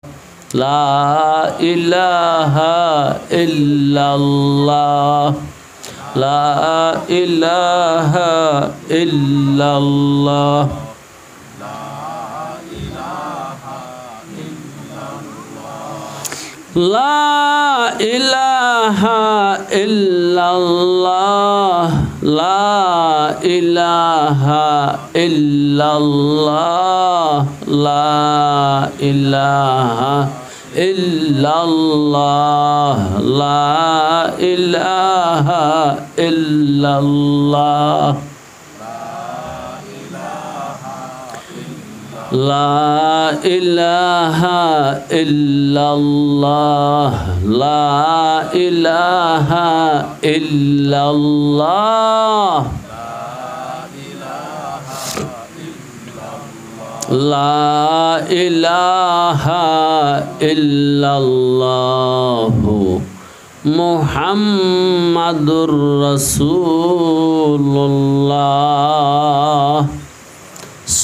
লা ইলাহা ইল্লাল্লাহ লা ইলাহা ইল্লাল্লাহ লা ইলাহা ইল্লাল্লাহ লা ইলাহা ইল্লাল্লাহ লা ইলাহা ইল্লাল্লাহ লা ইলাহা ইল্লাল্লাহ লা ইলাহা ইল্লাল্লাহ লা ইলাহা ইল্লাল্লাহ লা ইলাহা ইল্লাল্লাহ মুহাম্মাদুর রাসূলুল্লাহ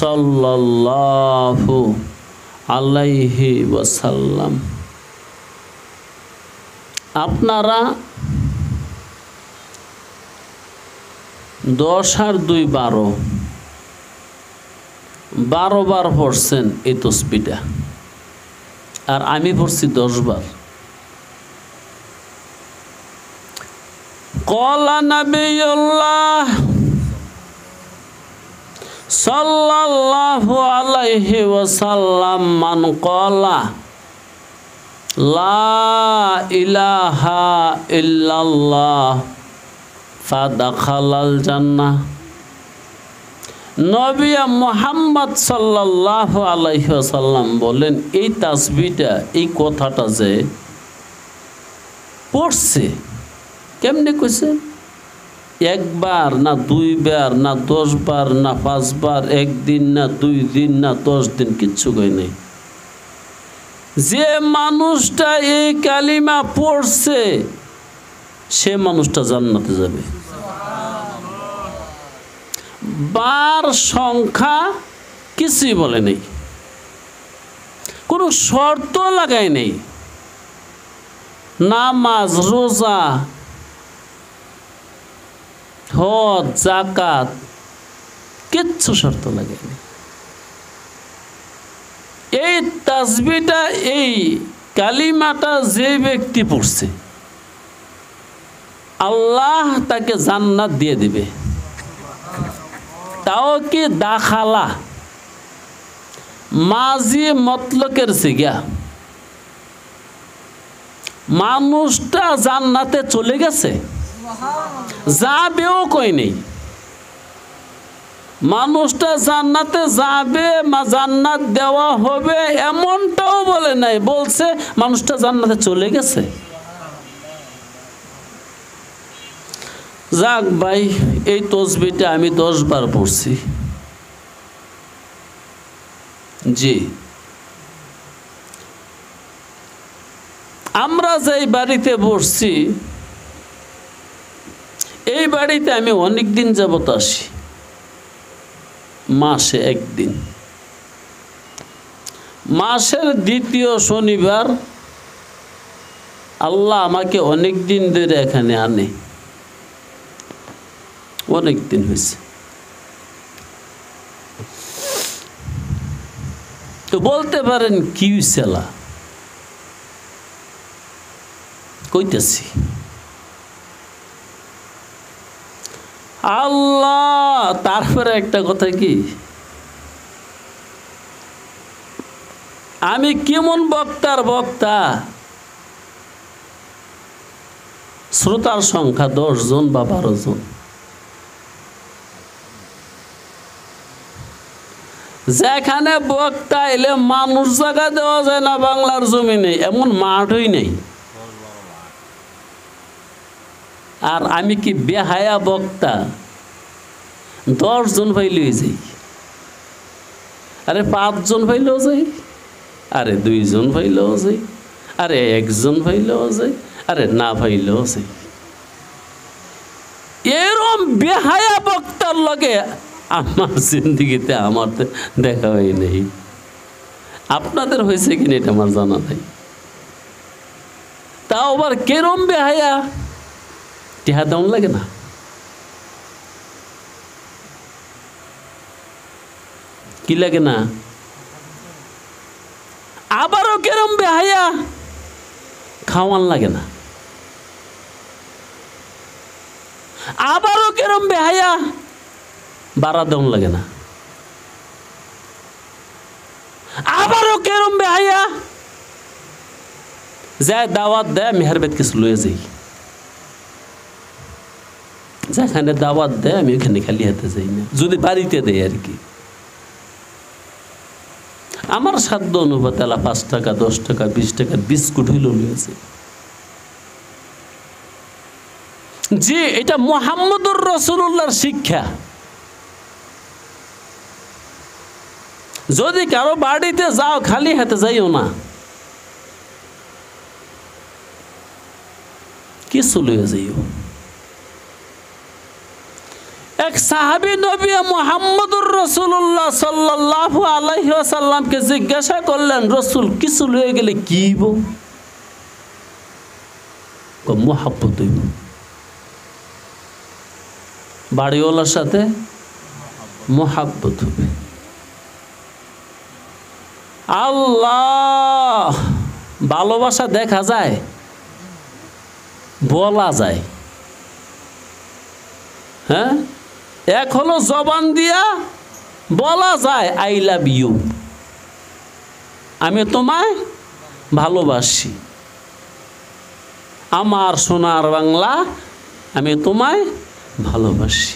সাল্লাল্লাহু আলাইহি ওয়াসাল্লাম। আপনারা 10 আর 2 12 বার পড়ছেন এই তসবিহটা, আর আমি পড়ছি 10 বার। ক্বালা নবিয়ুল্লাহ সাল্লাল্লাহু আলাইহি ওয়াসাল্লাম মান ক্বালা লা ইলাহা ইল্লাল্লাহ ফাদাখালাল জান্নাহ। নবী মুহাম্মদ সাল্লাল্লাহু আলাইহি ওয়াসাল্লাম বলেন, এই তাসবিহটা, এই কথাটা যে পড়ছে, কেমনে কইছে? একবার না 2 বার না 10 বার না 5 বার, একদিন না 2 দিন না 10 দিন, কিচ্ছু কই নাই। যে মানুষটা এই কালিমা পড়ছে সে মানুষটা জান্নাতে যাবে। বার সংখ্যা কিছুই বলে নেই, কোনো শর্ত লাগাই নেই। নামাজ, রোজা, হজ, যাকাত, কিচ্ছু শর্ত লাগাই নেই। এই তাসবিহটা, এই কালিমাটা যে ব্যক্তি পড়ছে আল্লাহ তাকে জান্নাত দিয়ে দিবে। তাও কি দাখালা, মাজি মতলকের সিগা, মানুষটা জান্নাতে চলে গেছে, যাবেও কই নেই। মানুষটা জান্নাতে যাবে, জান্নাত দেওয়া হবে এমনটাও বলে নাই, বলছে মানুষটা জান্নাতে চলে গেছে। যাক ভাই, এই তসবিহটা আমি 10 বার পড়ছি। জি, আমরা যেই বাড়িতে বসছি এই বাড়িতে আমি অনেক দিন যাবত আসি, মাসে একদিন। মাসের 2য় শনিবার আল্লাহ আমাকে অনেক দিন ধরে এখানে আনে, অনেক দিন হয়েছে। তো বলতে পারেন কি সেলা কইতেছি, আল্লাহ। তারপরে একটা কথা কি, আমি কেমন বক্তার বক্তা, শ্রোতার সংখ্যা 10 জন বা 12 জন। যেখানে বক্তা এলে মানুষ জায়গা দেওয়া যায় না বাংলার জমিনে, এমন মাঠই নেই। আর আমি কি বেহায়া বক্তা, 10 জন পাইলেও যাই, আরে 5 জন পাইলেও যাই, আরে 2 জন পাইলেও যাই, আরে 1 জন পাইলেও যাই, আরে না পাইলেও যাই। এরম বেহায়া বক্তার লগে আমার জিন্দিগিতে আমার দেখা হয় নাই। আপনাদের হয়েছে কিনা এটা আমার জানা নাই। তাও আবার কেরম বেহায়া, টিহা দেওয়ান লাগে না? কি লাগে না? আবারও কেরম বেহায়া, খাওয়ান লাগে না? আবারও কেরম বেহায়া, বাড়া দেওয়ান লাগে না? আবারও কেরম বেহায়া, যায় দাওয়াত দেয় আমি হেরবেদ কিছু লয়ে যাই, যেখানে দাওয়াত দেয় আমি ওখানে খালি হাতে যাই না, যদি বাড়িতে দেয় আর কি। আমার সাধ্য অনুপাতে 5 টাকা 10 টাকা 20 টাকার বিস্কুট হইল লয়েছে। জি, এটা মুহাম্মদুর রাসূলুল্লাহর শিক্ষা। যদি কারো বাড়িতে যাও খালি হাতে যাইও না, কিছু লয়ে যাইও। এক সাহাবী নবী মুহাম্মদুর রাসূলুল্লাহ সাল্লাল্লাহু আলাইহি ওয়াসাল্লামকে জিজ্ঞাসা করলেন, রাসূল কিছু লয়ে গেলে কি হইব? মুহাব্বত হইব, বাড়িওয়ালার সাথে মুহাব্বত হবে। আল্লাহ, ভালোবাসা দেখা যায়, বলা যায়। হ্যাঁ, এক হলো জবান দিয়া বলা যায় আই লাভ ইউ, আমি তোমায় ভালোবাসি, আমার সোনার বাংলা, আমি তোমায় ভালোবাসি।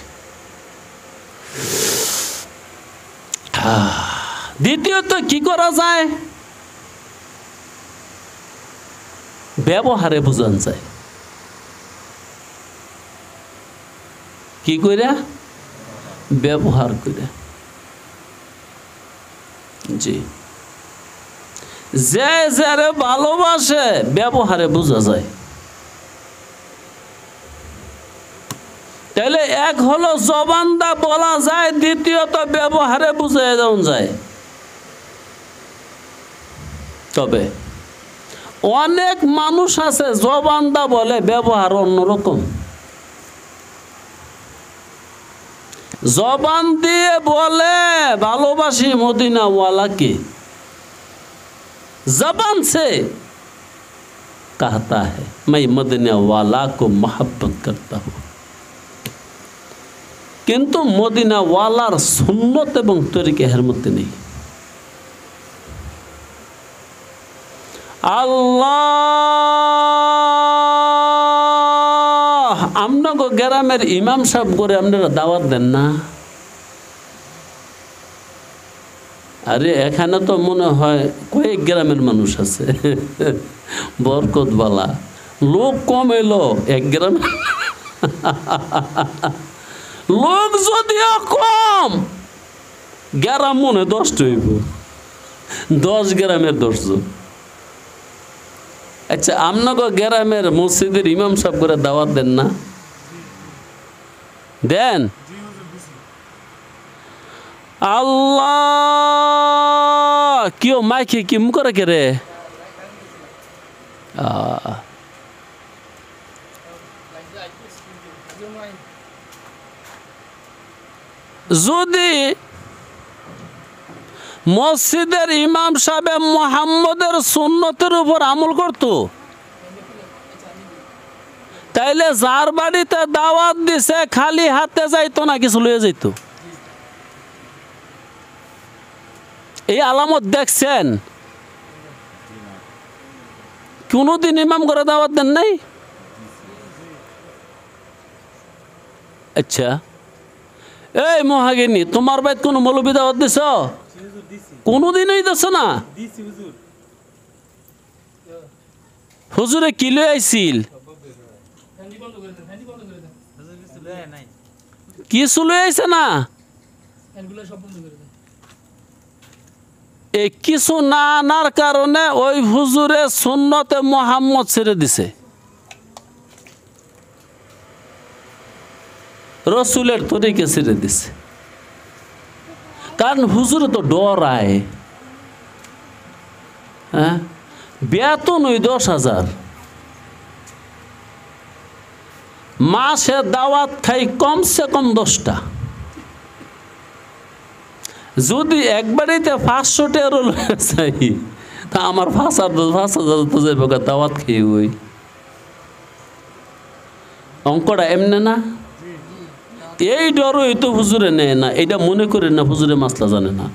দ্বিতীয়ত কি করা যায়? ব্যবহারে বোঝান যায়। কি কইরা? ব্যবহার করে। জি, যে যারে ভালোবাসে ব্যবহারে বোঝা যায়। তাহলে এক হলো জবান দা বলা যায়, দ্বিতীয়ত ব্যবহারে বুঝাই দেওয়া যায়। তবে অনেক মানুষ আছে জবান দা বলে, ব্যবহার অন্যরকম। জবান দিয়ে বলে ভালোবাসি মদিনাওয়ালাকে, जबान से कहता है मैं मदीना वाला को मोहब्बत करता हूँ, किंतु मदीना वालार सुन्नत एवं तरीक़ार मध्य नहीं। আল্লাহ, আমনাগো গ্রামের ইমাম সাহেব করে আপনারা দাওয়াত দেন না? আরে এখানে তো মনে হয় কয়েক গ্রামের মানুষ আছে, বরকতওয়ালা লোক কম এলো এক গ্রামে, লোক যদিও কম, গ্রাম মনে 10টা হইব, 10 গ্রামের 10 জন। আচ্ছা, আমনাগো গ্রামের মসজিদের ইমাম সাহেব করে দাওয়াত দেন না? দেন? আল্লাহ, কিও মাইকে কি মুখ রেখে রে? যদি মসজিদের ইমাম সাহেব মুহাম্মদের সুন্নতের উপর আমল করত, তাইলে যার বাড়িতে দাওয়াত দিছে খালি হাতে যাইতো না, কিছু লয়ে যাইত। এই আলামত দেখছেন? কোনদিন ইমাম করে দাওয়াত দেন নাই? আচ্ছা, এই মহাগিনী, তোমার বাইত কোন মৌলবী দাওয়াত দিছ? কোনদিনই দিছ না? হুজুরে কি লয়ে আইছিল? কিছু লয়ে আইছে না? এই কিছু না আনার কারণে ওই হুজুরে সুন্নতে মুহাম্মদ ছেড়ে দিছে, রসুলের তরিকে ছেড়ে দিছে। কারণ হুজুরে তো ডরায়, হ্যাঁ, বেতন ওই 10,000, মাসে দাওয়াত খাই কমসে কম 10টা। যদি একবারেতে 500 টাকা লয়ে যাই তা আমার 5,000 তো যাইব দাওয়াত খেয়ে। ওই অঙ্কটা এমনি না। এই ডরই তো হুজুরে নেয় না, এটা মনে করে না হুজুরে মাসলা জানে না।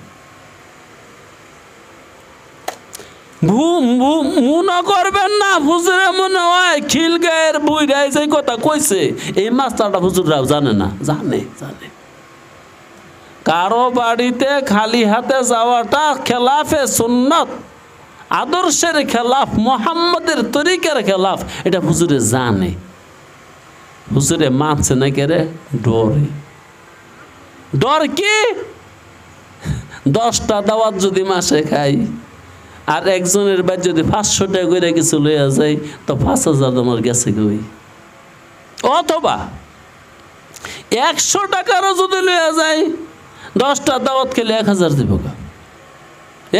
মনে করবেন না হুজুরে মনে হয় খিলগায়ের বুইড়াই যে কথা কইছে এই মাসলাটা হুজুররাও জানে না। জানে জানে। কারো বাড়িতে খালি হাতে যাওয়াটা খেলাফে সুন্নত, আদর্শের খেলাফ, মোহাম্মদের তরিকার খেলাফ, এটা হুজুরে জানে। হুজুরে মানছে না কে রে? ডরে। ডর কি? 10টা দাওয়াত যদি মাসে খাই আর একজনের বাড়ি যদি 500 টাকা করে কিছু লইয়া যায় তো 5,000 আমার গেছে কই। অথবা 100 টাকারও যদি লইয়া যায় 10টা দাওয়াত খেলে 1,000 দিব।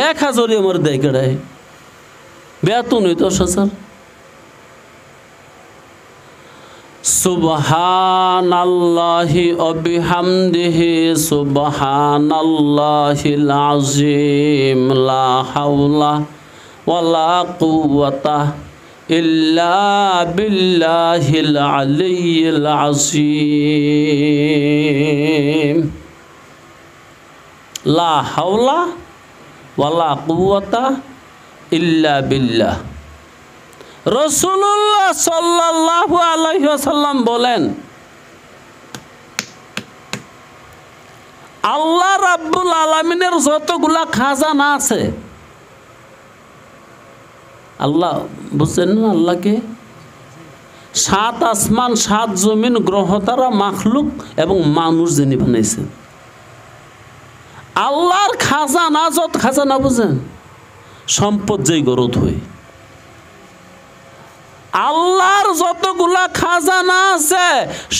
1,000ই আমার দেয় কেড়ায়, বেতন ওই 10,000। সুবহানাল্লাহি ওয়া বিহামদিহি সুবহানাল্লাহিল আযীম, লা হাওলা ওয়ালা কুওয়াতা ইল্লা বিল্লাহিল আলিয়্যিল আযীম। লা হাওলা ওয়ালা কুওয়াতা ইল্লা বিল্লাহ। রাসূলুল্লাহ সাল্লাল্লাহু আলাইহি ওয়াসাল্লাম বলেন, আল্লাহ রাব্বুল আলামিনের যতগুলা খাজানা আছে, আল্লাহ বুঝছেন না আল্লাহকে? 7 আসমান 7 জমিন গ্রহতারা মাখলুক এবং মানুষ যিনি বানাইছেন, আল্লাহর খাজানা যত খাজানা বুঝেন, সম্পদ যেই গরত হয়, আল্লাহর যতগুলা খাজানা আছে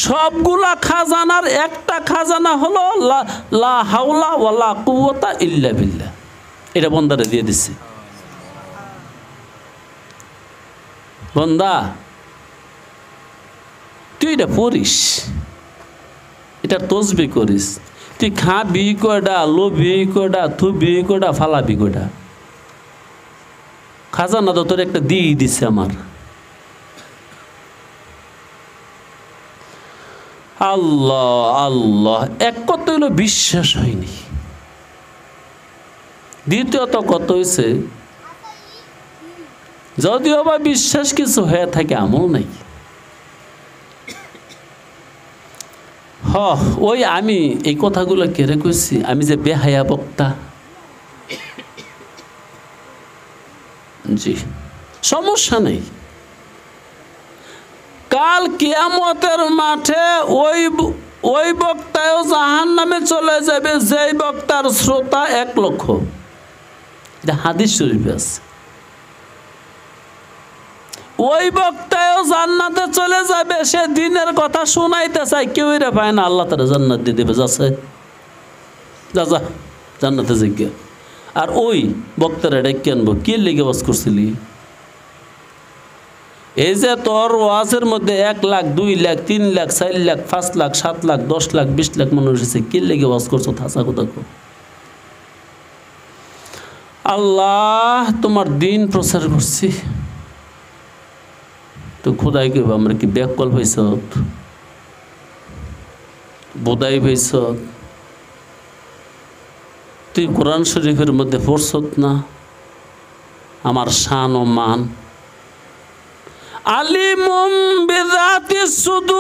সবগুলা খাজানার একটা খাজানা হলো লা হাওলা ওয়ালা কুওয়াতা ইল্লা বিল্লাহ। এটা বন্দারে দিয়ে দিচ্ছে। বন্দা তুই এটা পড়িস, এটা তসবিহ করিস, তুই খাবি কয়টা, লবি কয়টা, থুবি কয়টা, ফালাবি কয়টা, খাজানা তো তোর একটা দিয়ে দিচ্ছে আমার। আল্লাহ আল্লাহ, এক কত হইল বিশ্বাস হয়নি। দ্বিতীয়ত কত হয়েছে, যদিও বা বিশ্বাস কিছু হয়ে থাকে আমল নাই। ওই আমি এই কথাগুলো কেড়ে কইছি, আমি যে বেহায়া বক্তা। জি, সমস্যা নেই। কাল কিয়ামতের মাঠে ওই বক্তায়ও জাহান্নামে চলে যাবে যেই বক্তার শ্রোতা 1 লক্ষ। এটা হাদিস শরীফে আছে। ওই বক্তায়ও জান্নাতে চলে যাবে, সে দিনের কথা শোনাইতে চায়, কেউ রে পায় না, আল্লাহ তারা জান্নাত দিয়ে দেবে। যাচ্ছে যা যা জান্নাতে জিজ্ঞা। আর ওই বক্তারা ডেকে আনবো, কে লেগে বাস করছিলি? এই যে তোর ওয়াজের মধ্যে 1 লাখ 2 লাখ 3 লাখ 4 লাখ 5 লাখ 7 লাখ 10 লাখ 20 লাখ মানুষ এসেছে, কে লেগে ওয়াজ করছো? থাসা কথা কো। আল্লাহ তোমার দিন প্রচার করছি, তো খোদাই কইব আমরা কি ব্যাককল হইছ, বোধাই হইছ? তুই কোরআন শরীফের মধ্যে পড়ছত না আমার শান ও মান? আলিমুম বিযাতিস সুদূর,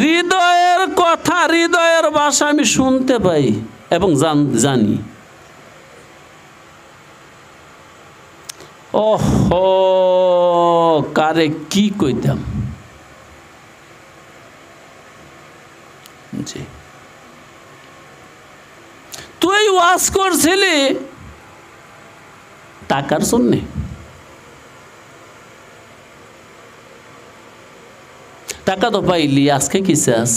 হৃদয়ের কথা, হৃদয়ের ভাষা আমি শুনতে পাই এবং জানি। ওহো, কারে কি কইতাম। জি, তুই ওয়াজ করছিলি টাকার জন্যে? টাকা তো পাইলি, আজকে কি চাস?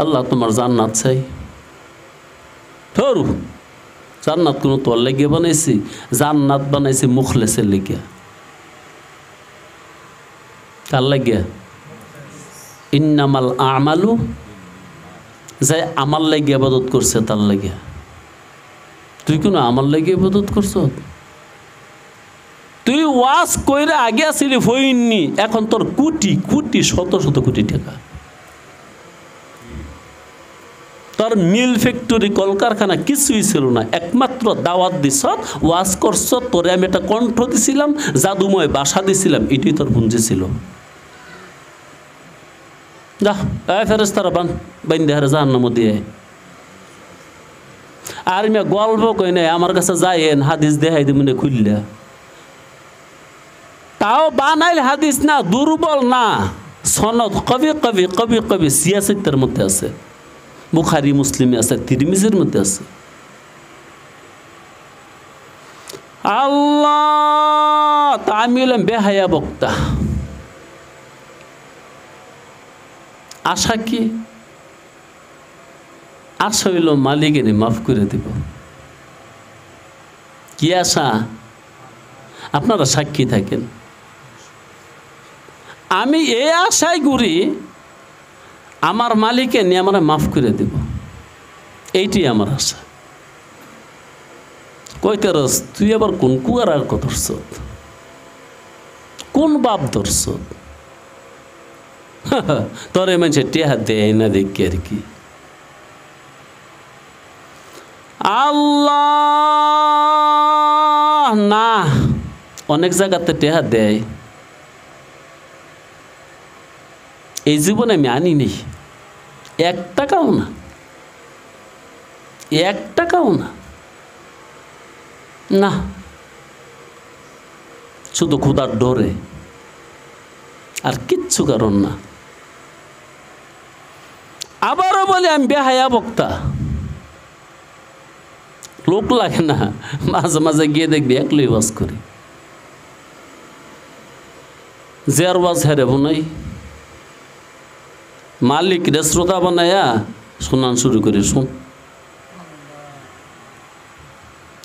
আল্লাহ তোমার জান্নাত চাই। হরু জান্নাত কোনো তোর লেগে বানাইছি? জান্নাত বানাইছি মুখলেসের লেগে। কার লাগিয়া? ইন্নামাল আমালু, যে আমার লাগিয়া ইবাদত করছে তার লাগিয়া। তুই কোনো আমার লাগিয়া ইবাদত করছ? তুই ওয়াজ কইরা আগে আসিলি হইনি, এখন তোর কোটি কোটি শত শত কোটি টাকা। তোর মিল ফ্যাক্টরি কলকারখানা কিছুই ছিল না, একমাত্র দাওয়াত দিছ, ওয়াজ করছ, তোরে আমি একটা কণ্ঠ দিছিলাম, জাদুময় বাসা দিছিলাম, এটাই তোর পুঞ্জি ছিল। যা ফেরেশতারা বাইন্দে হারে জাহান্নাম দিয়ে। আর আমি গল্প কই নাই, আমার কাছে যাইয়েন হাদিস দেখাই দি মনে খুললা, তাও বানাইল হাদিস না, দুর্বল না, সনদ কবি কবি কবি কবি সিয়াসতের মধ্যে আছে, বুখারী মুসলিমে আছে, তিরমিজির মধ্যে আছে। আল্লাহ, তা আমি হলাম বেহায়া বক্তা। আশা কি? আশা হইল মালিকের মাফ করে দিব। কি আশা? আপনারা সাক্ষী থাকেন। আমি এই আশায় ঘুরি আমার মালিকে নিয়ে আমার মাফ করে দেব, এইটি আমার আশা। কইতে রস তুই আবার কোন কুয়ার আর ধরছ, কোন বাপ ধরছ? তোরে মানুষের টেহা দেয় না দেখি আর কি। আল্লাহ না, অনেক জায়গাতে টেহা দেয়, এই জীবনে আমি আনি নেই, 1 টাকাও না, 1 টাকাও না, না, শুধু ক্ষুধার ডরে, আর কিচ্ছু কারণ না। আবারও বলি আমি বেহায়া বক্তা, লোক লাগে না, মাঝে মাঝে গিয়ে দেখবি একলাই ওয়াজ করি, যার ওয়াজ হেরেব নাই, মালিক রে শ্রোতা বানায়া শোনান শুরু করে, শোন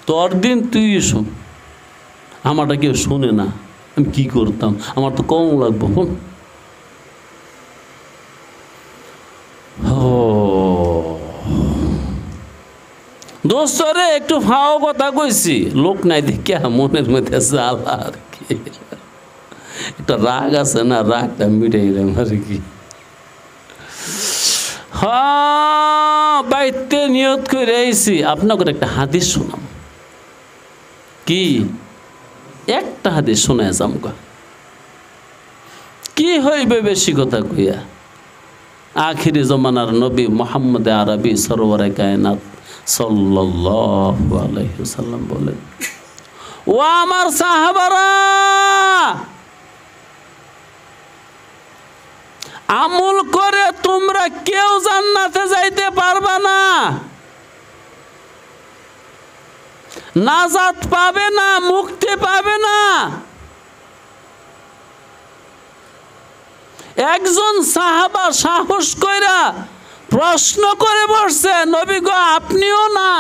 তোর দিন তুই শোন, আমারটা কেউ শোনে না, আমি কি করতাম, আমার তো কম লাগবো। শোন দোস্তরে একটু ফাও কথা কইছি, লোক নাই দেখে মনের মধ্যে জ্বালা আর কি, একটা রাগ আছে না, রাগটা মিটাইলাম আর কি। হ্যাঁ, বাইতে নিয়ত করে আইছি আপনাকে একটা হাদিস শোনাম। কি? একটা হাদিস শোনায় যামগা, কি হইবে বেশি কথা কইয়া। আখিরি জমানার নবী মুহাম্মদ আরবি সরওয়ারে কায়নাত সাল্লাল্লাহু আলাইহি ওয়াসাল্লাম বলেন, ও আমার সাহাবারা, আমল করে তোমরা কেউ জান্নাতে যাইতে পারবা না, নাজাত পাবে না, মুক্তি পাবে না। একজন সাহাবা সাহস কইরা প্রশ্ন করে বসছে, নবী গো আপনিও না?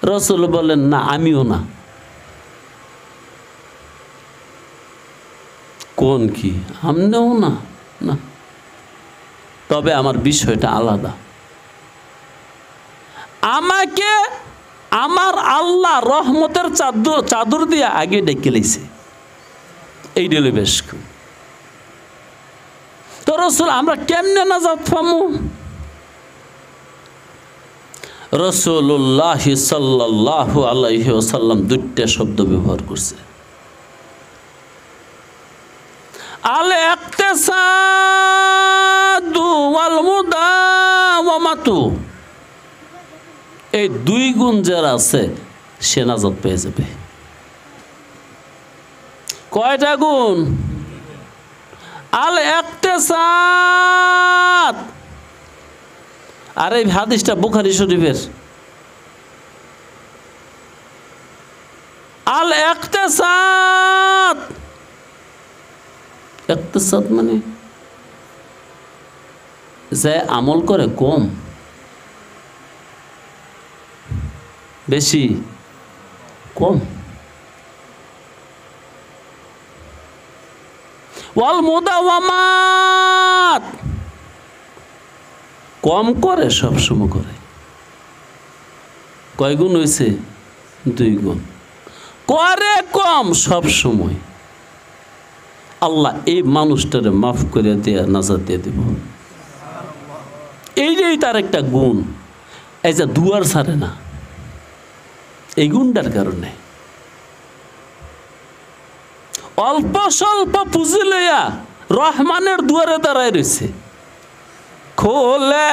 রাসূল বলেন না, আমিও না। কোন কি? আমনেও না? না, তবে আমার বিষয়টা আলাদা। আমাকে আমার আল্লাহ রহমতের চাদর দিয়ে আগে ডেকে লাইছে, এই ডেলে বেশ। তো রাসূল আমরা কেমনে নাজাত পামু? রাসূলুল্লাহ সাল্লাল্লাহু আলাইহি ওয়াসাল্লাম 2টা শব্দ ব্যবহার করছে, আল ইকতিসাদু ওয়াল মুদাওয়ামাতু। এই 2 গুণ যার আছে সে নাজাত পেয়ে যাবে। কয়টা গুণ? আল ইকতিসাদ। আর এই হাদিসটা বুখারী শরীফের। আল ইকতিসাদ, ইকতিসাদ মানে যে আমল করে কম, বেশি কম? ওয়াল মুদাওয়ামাত কম করে, সবসময় করে। কয় গুণ হয়েছে? 2 গুণ। করে কম সব সময়। আল্লাহ এই মানুষটারে মাফ করে দিয়ে নাজাত দিয়ে দেব। এইটাই তার একটা গুণ। এই যে দুয়ার ছাড়ে না, এই গুণটার কারণে। অল্প স্বল্প পুঁজি লইয়া রহমানের দুয়ারে দাঁড়ায় রয়েছে। খোলে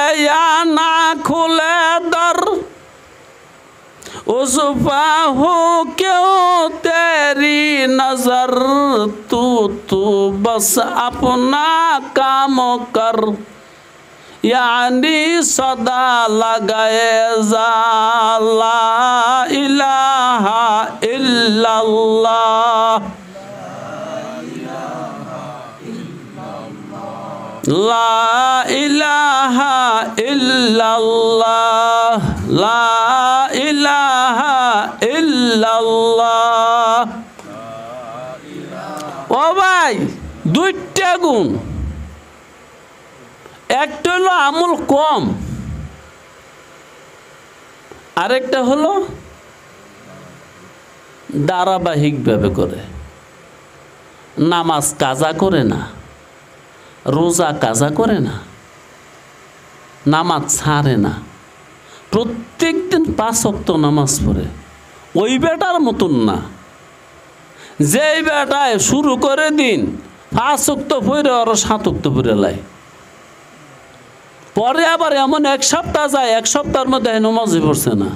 না খোলে দর उज़फ़ा हो क्यों तेरी नज़र, तू बस अपना काम कर, यानी सदा लगाए जा ला इलाहा इल्लल्लाह, ला इलाहा इल्लल्लाह, ला ইলাহা ইল্লাল্লাহ। ও ভাই, 2টা গুণ। একটা হলো আমল কম, আরেকটা হলো ধারাবাহিকভাবে করে। নামাজ কাজা করে না, রোজা কাজা করে না, নামাজ ছাড়ে না, প্রত্যেক দিন 5 ওয়াক্ত নামাজ পড়ে। ওই বেটার মতন না, যেই বেটায় শুরু করে দিন 5 ওয়াক্ত পড়ে আর 7 ওয়াক্ত পড়ে লাই, পরে আবার এমন 1 সপ্তাহ যায়, 1 সপ্তাহের মধ্যে নামাজই পড়ছে না।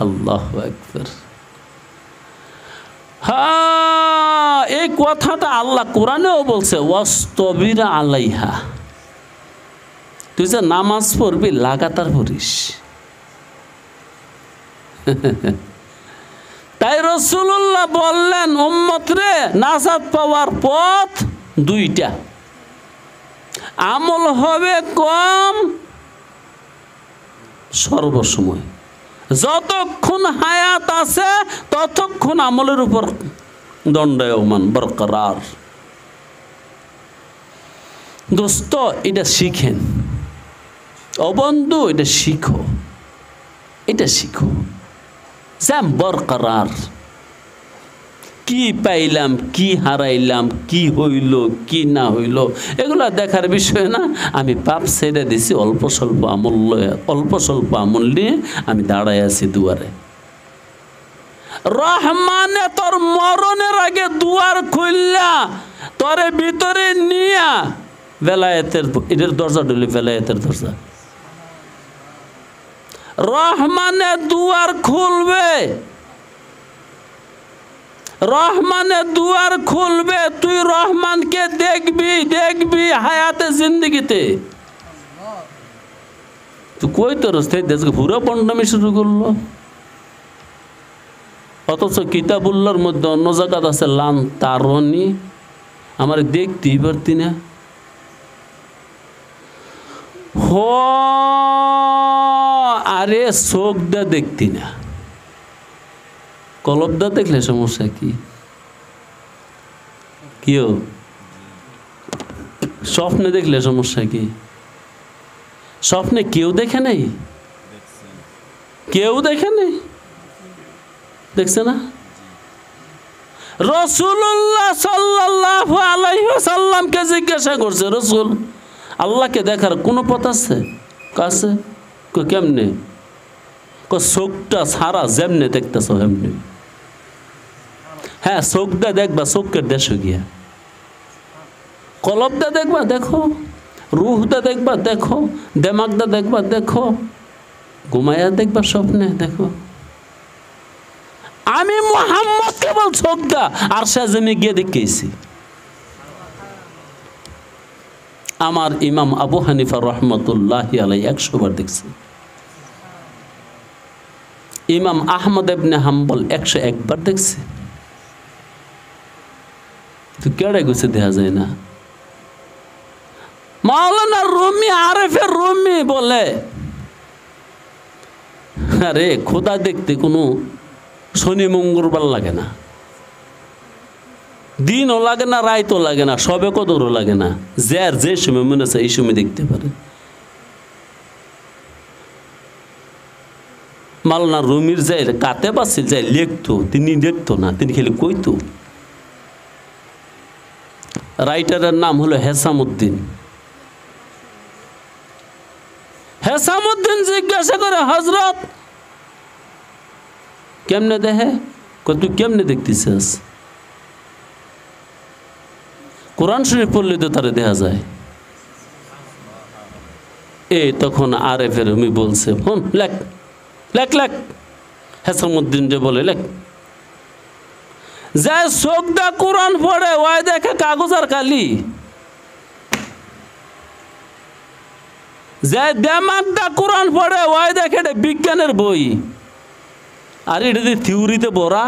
আল্লাহু আকবার। হ্যাঁ, এই কথাটা আল্লাহ কোরআনেও বলছে, ওয়াস্তবির আলাইহা। তুই যে নামাজ পড়বি লাগাতার পড়িস। তাই রাসূলুল্লাহ বললেন, উম্মত রে, নাজাত পাওয়ার পথ 2টা। আমল হবে কম সর্বসময়, যতক্ষণ হায়াত আছে ততক্ষণ আমলের উপর দণ্ডায়মান বরকরার। দোস্ত, এটা শিখেন। ও বন্ধু, এটা শিখো, এটা শিখো। জ্যাম বরকরার। কি পাইলাম, কি হারাইলাম, কি হইল, কি না হইল, এগুলো দেখার বিষয় না। আমি পাপ ছেড়ে দিছি, অল্প স্বল্প আমল নিয়ে আমি দাঁড়ায় আছি দুয়ারে। রহমানে তোর মরণের আগে দুয়ার খুললা তোরে ভিতরে নিয়া বেলায়েতের, এটার দরজা ডলি বেলায়েতের দরজা। রহমানে দুয়ার খুলবে, রহমানে দুয়ার খুলবে। তুই রহমানকে দেখবি হায়াতে জিন্দগিতে। তুই কই তোর দেশকে পুরো পণ্ডামি শুরু করলো। অথচ কিতাবুল্লাহর মধ্যে অন্য জায়গাত আছে লান তারনি, আমার দেখতেই পারতি না। আরে চোখটা দেখতি না, কলবটা দেখলে সমস্যা কি? কেউ স্বপ্নে দেখলে সমস্যা কি? স্বপ্নে কেউ দেখে নাই, কেউ দেখে নাই, দেখছে না? রাসূলুল্লাহ সাল্লাল্লাহু আলাইহি ওয়াসাল্লামকে জিজ্ঞাসা করছে, রাসূল, আল্লাহকে দেখার কোনো পথ আছে? কাছে কেমনে? চোখটা ছাড়া যেমনে দেখতেছ হেমনে। হ্যাঁ, চোখটা দেখবা চোখের দেশে গিয়া, কলবটা দেখবা দেখো, রুহটা দেখবা দেখো, দেমাগটা দেখবা দেখো, ঘুমাইয়া দেখবা স্বপ্নে দেখো। আমি মুহাম্মদ কেবল চোখটা আর সাজমে গিয়ে দেখেছি। আমার ইমাম আবু হানিফা রহমতুল্লাহি আলাইহি 100 বার দেখছে। ইমাম আহমদ ইবনে হাম্বল 101 বার দেখছে। তো কেড়ে গেছে দেখা যায় না। মাওলানা রুমি, আরেফে রুমি বলে, আরে খোদা দেখতে কোনো শনি মঙ্গলবার লাগে না, দিনও লাগে না, রাইতও লাগে না, সবে কদরও লাগে না, যার যে সময় মনে আছে এই সময় দেখতে পারে। মাওলানা রুমির যাই কাতে পাচ্ছিল যাই লিখতো, তিনি লিখতো না, তিনি খালি কইতো। রাইটারের নাম হলো হেসামউদ্দিন। হেসামউদ্দিন জিজ্ঞাসা করে, হজরত কেমনে দেখে? তুই কেমনে দেখতেছিস? কোরআন শরীফ পড়লে তো তারে দেখা যায়। এই তখন আরেফের রুমি বলছে, লেখ লেখ লেখ। হেসামউদ্দিন যে বলে লেখ। যে চোখ দা কোরআন পড়ে ওই দেখে কাগজ আর কালি, যে দেমাগ দা কোরআন পড়ে ওই দেখে এটা বিজ্ঞানের বই, আর এটা দিয়ে থিওরিতে ভরা।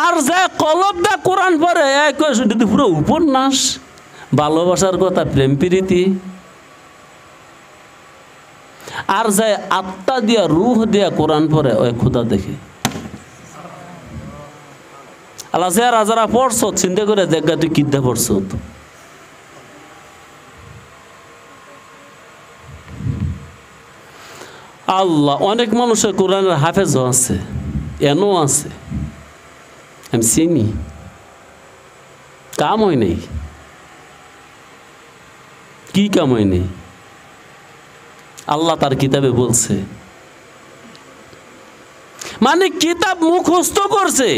আর যে কলব দা কোরআন পড়ে এটা পুরো উপন্যাস, ভালোবাসার কথা, প্রেম প্রীতি। আর যে আত্মা দিয়া রুহ দিয়া কোরআন পড়ে ওই খোদা দেখে। আল্লাহ যারা যারা পড়ছ চিন্তা করে দেখা তুই কিদ্দা পড়ছ। আল্লাহ অনেক মানুষের কোরআনের হাফেজও আছে, এনও আছে, আমি চিনি, কাম হয় নেই। কি কাম হয় নেই? আল্লাহ তার কিতাবে বলছে, মানে কিতাব মুখস্থ করছে,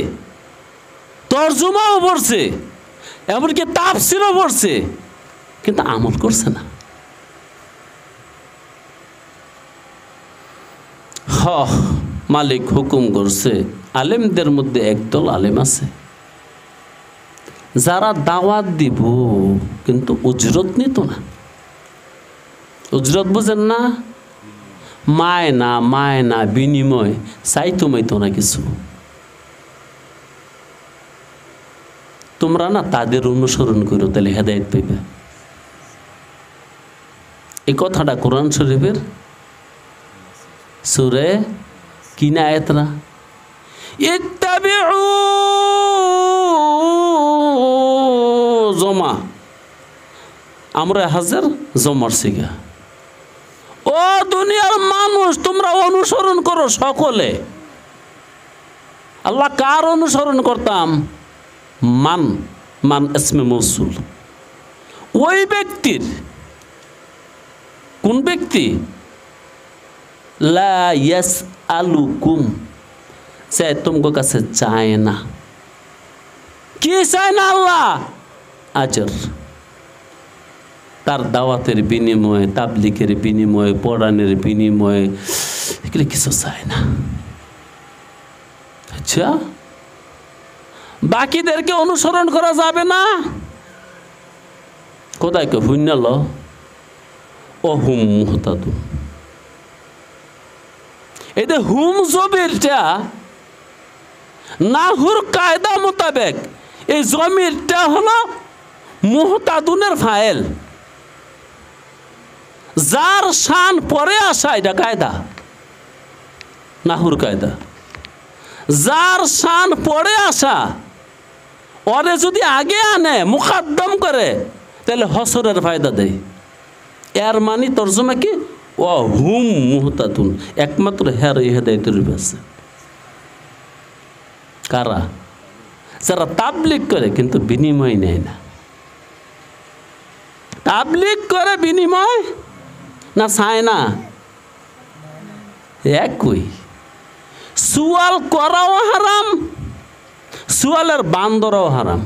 তরজমাও পড়ছে, এমনকি তাফসীরও পড়ছে, কিন্তু আমল করছে না। মালিক হুকুম করছে, আলেমদের মধ্যে একদল আলেম আছে যারা দাওয়াত দিব কিন্তু উজরত নিত না। উজরত বুঝেন না? মায়না বিনিময় চাইতো মাইতো না কিছু। তোমরা না তাদের অনুসরণ করো, তাহলে হেদায়েত পাইবে। এই কথাটা কোরআন শরীফের সূরা কি না আয়াতরা, ইত্তাবিউ জমা, আমরা হাজার জমার সিগা। ও দুনিয়ার মানুষ, তোমরা অনুসরণ করো সকলে। আল্লাহ কার অনুসরণ করতাম? মান ইসমে মৌসুল, ওই ব্যক্তির। কোন ব্যক্তি? লা ইয়াসআলুকুম, সে তোমার কাছে চায় না। কি চায় না আল্লাহ? আজর। তার দাওয়াতের বিনিময়ে, তাবলিগের বিনিময়ে, পড়ানের বিনিময়ে এগুলো কিছু চায় না। আচ্ছা, বাকিদেরকে অনুসরণ করা যাবে না? কোথায়কে ভুইনাল অহুম মুহতাদুন। এই যে হুম জমিরটা নাহুর কায়দা মোতাবেক এই জমিরটা হলো মুহতাদুনের ফাইল, যার শান পরে আসা, এটা কায়দা, নাহুর কায়দা। যার শান পরে আসা ওরে যদি আগে আনে, মুকাদ্দম করে, তাহলে হসরের ফায়দা দেয়। এর মানে তর্জমা কি? ও হুম মুহতাদুন, একমাত্র হের হেদায়েতের আছে। কারা? যারা তাবলিগ করে কিন্তু বিনিময় নেয় না। তাবলিগ করে বিনিময় না চায় না, একই। সুয়াল করাও হারাম, সুয়ালের বান্দরাও হারাম,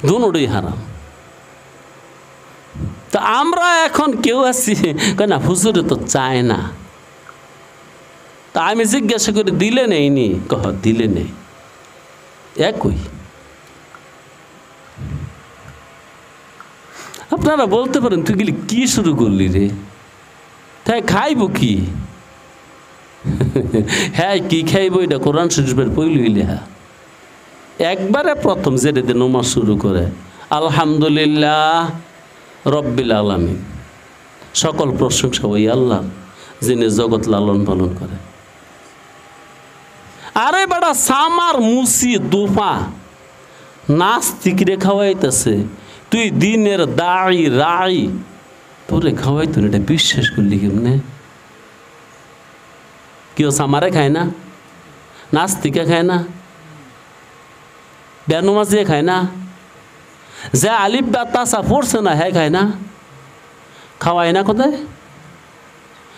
দুটোই হারাম। তা আমরা এখন কেউ আছি না হুজুরে তো চায় না। তা আমি জিজ্ঞাসা করে দিলে নেইনি, কহ দিলে নেই, একই। আপনারা বলতে পারেন তুই গেলি কি শুরু করলি রে, তাই খাইব কি? হ্যাঁ, কি খাইব এটা কোরআন শরীফের পইলই লেখা। একবারে প্রথম যেটাতে নামাজ শুরু করে আলহামদুলিল্লাহ রব্বিল আলামিন, সকল প্রশংসা ওই আল্লাহ যিনি জগৎ লালন পালন করে। আরে বেটা সামার মুসি দুফা নাস্তিক রে খাওয়াইতেছে, তুই দিনের দাড়ি রাই তোরে খাওয়াইতো না, এটা বিশ্বাস করলি কেমনে? কেউ সামারে খায় না, নাস্তিকে খায় না, বেনমাজিয়ে খায় না, যে আলিফ বা তাসা পড়ছে না হ্যাঁ খায় না, খাওয়ায় না কোথায়?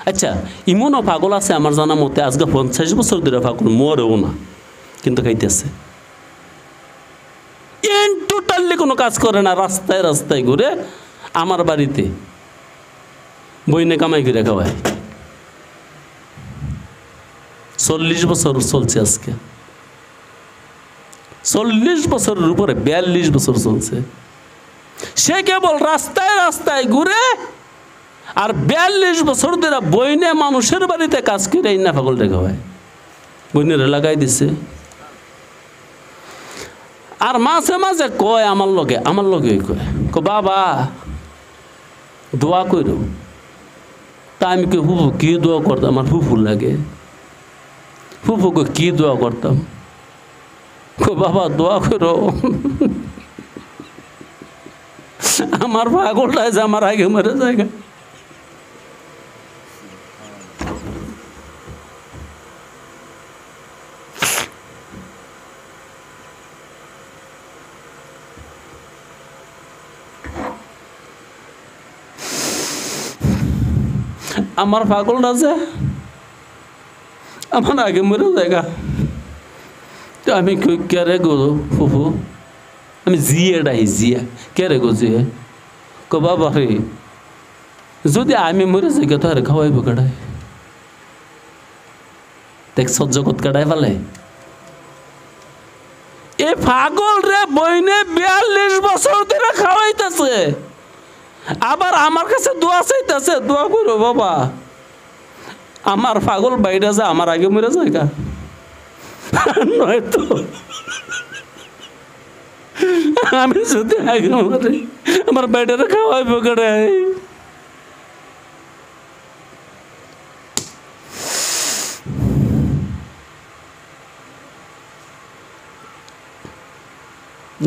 আচ্ছা ইমনও পাগল আছে আমার জানা মতে, আজকে 50 বছর ধরে পাগল, মরেও না কিন্তু খাইতেছে। টোটালি কোনো কাজ করে না, রাস্তায় রাস্তায় ঘুরে আমার বাড়িতে বইনে কামাই করে খাওয়ায়। 40 বছর চলছে আজকে, 40 বছরের উপরে 42 বছর চলছে। সে কেবল রাস্তায় রাস্তায় ঘুরে আর 42 বছর ধরে বইনে মানুষের বাড়িতে কাজ করে না পাগল রেখা হয়, বইনেরা লাগাই দিছে। আর মাঝে মাঝে কয় আমার লগে কয় বাবা দোয়া করো। তা আমি কে ফুফু কি দোয়া করতাম, আমার ফুফু লাগে, ফুফুকে কি দোয়া করতাম, বাবা দোয়া করো আমার পাগলটা যে আমার আগে মরে জায়গা। আমার পাগলটা যে আমার আগে মরে জায়গা। তো আমি কে গো ফুফু, আমি জিয়া কে রে গো জিয়া, বাবা রে যদি আমি মরে যাই তো আর খাওয়াইব কাটায়, দেখ সহ্যগত কাটায় ফেলে। এ পাগল রে বইনে 42 বছর ধরে খাওয়াইতেছে, আবার আমার কাছে দোয়া চাইতেছে, দোয়া করো বাবা আমার পাগল বাইরে যা আমার আগে মরে যায় গা, নয়তো আমি যদি আগে মরে আমার বাইরে খাওয়াইব কাটায়।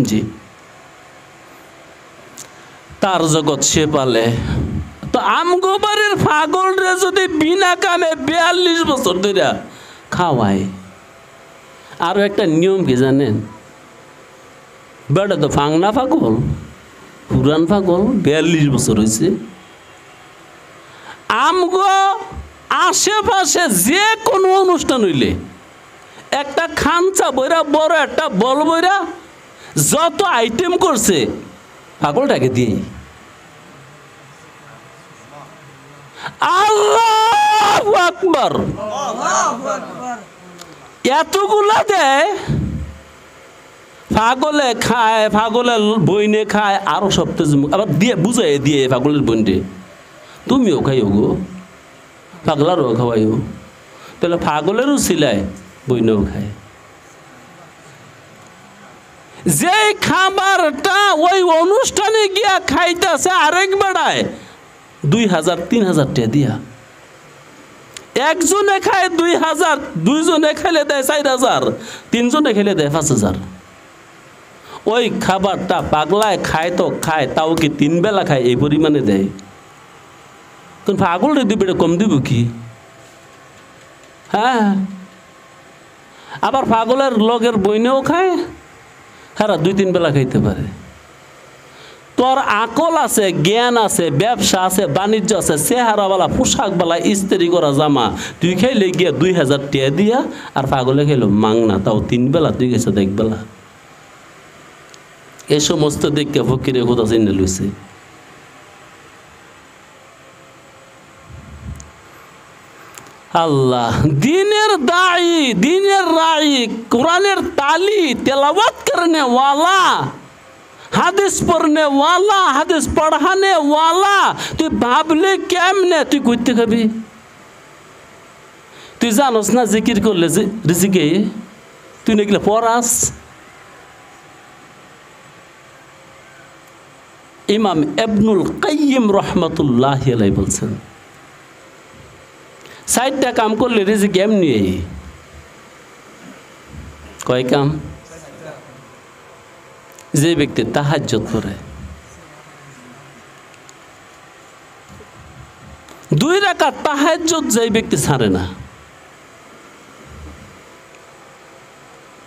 জি তার জগৎ সে পালে। তো আমগোবারের পাগল রে যদি বিনা কামে 42 বছর ধরে খাওয়ায়, আরো একটা নিয়ম কি জানেন? বেটা তো ফাংনা পাগল, পুরান পাগল, 42 বছর হয়েছে। আমগো আশেপাশে যে কোনো অনুষ্ঠান হইলে একটা খাঞ্চা বইরা বড় একটা বল বইরা যত আইটেম করছে পাগলটাকে দিয়ে আল্লাহু আকবার এতগুলা দেয়, পাগলে খায়, পাগলের বইনে খায়, আরো সপ্তাহ আবার দিয়ে বুঝাই দিয়ে পাগলের বইনে তুমিও খাইও গো, পাগলারও খাওয়াইও, তাহলে পাগলেরও সিলাই বইনেও খায়। যে খাবারটা ওই অনুষ্ঠানে গিয়া খাইতেছে আরেক বেড়ায় 2000-3000 টাকা দিয়া, একজনে খায় 2000, দুইজনে খাইলে দেয় 4000, তিনজনে খেলে দেয় 5000। ওই খাবারটা পাগলায় খায় তো খায়, তাও কি 3 বেলা খায় এই পরিমাণে দেয়, তখন পাগল রে দিবে কম দিব কি? হ্যাঁ আবার পাগলের লগের বইনেও খায়, হ্যাঁ 2-3 বেলা খাইতে পারে। তোর আকল আছে, জ্ঞান আছে, ব্যবসা আছে, বাণিজ্য আছে, চেহারাওয়ালা পোশাকওয়ালা ইস্ত্রি করা জামা, তুই খাইলে গিয়া 2000 টাকা দিয়া, আর পাগলে খাইলো মাংনা, তাও 3 বেলা, তুই গেছে 1 বেলা। এই সমস্ত দেখে ফকিরে কথা চিনে লইছে। আল্লাহ দিনের দায়ী, দিনের রায়ী, কোরআনের তালি তেলাওয়াত করনে ওয়ালা, হাদিস পড়নে ওয়ালা, হাদিস পড়ানে ওয়ালা, তুই ভাবলে কেমনে তুই করতে খাবি? তুই জানোস না জিকির করলে রিজিকে তুই নাকি পড়াস? ইমাম ইবনুল কাইয়িম রহমাতুল্লাহি আলাইহি বলছেন, 4টা কাম করলে রিজিক এমনি। কয় কাম? যে ব্যক্তি তাহাজ্জুদ করে, 2 রাকাত তাহাজ্জুদ যে ব্যক্তি ছাড়ে না।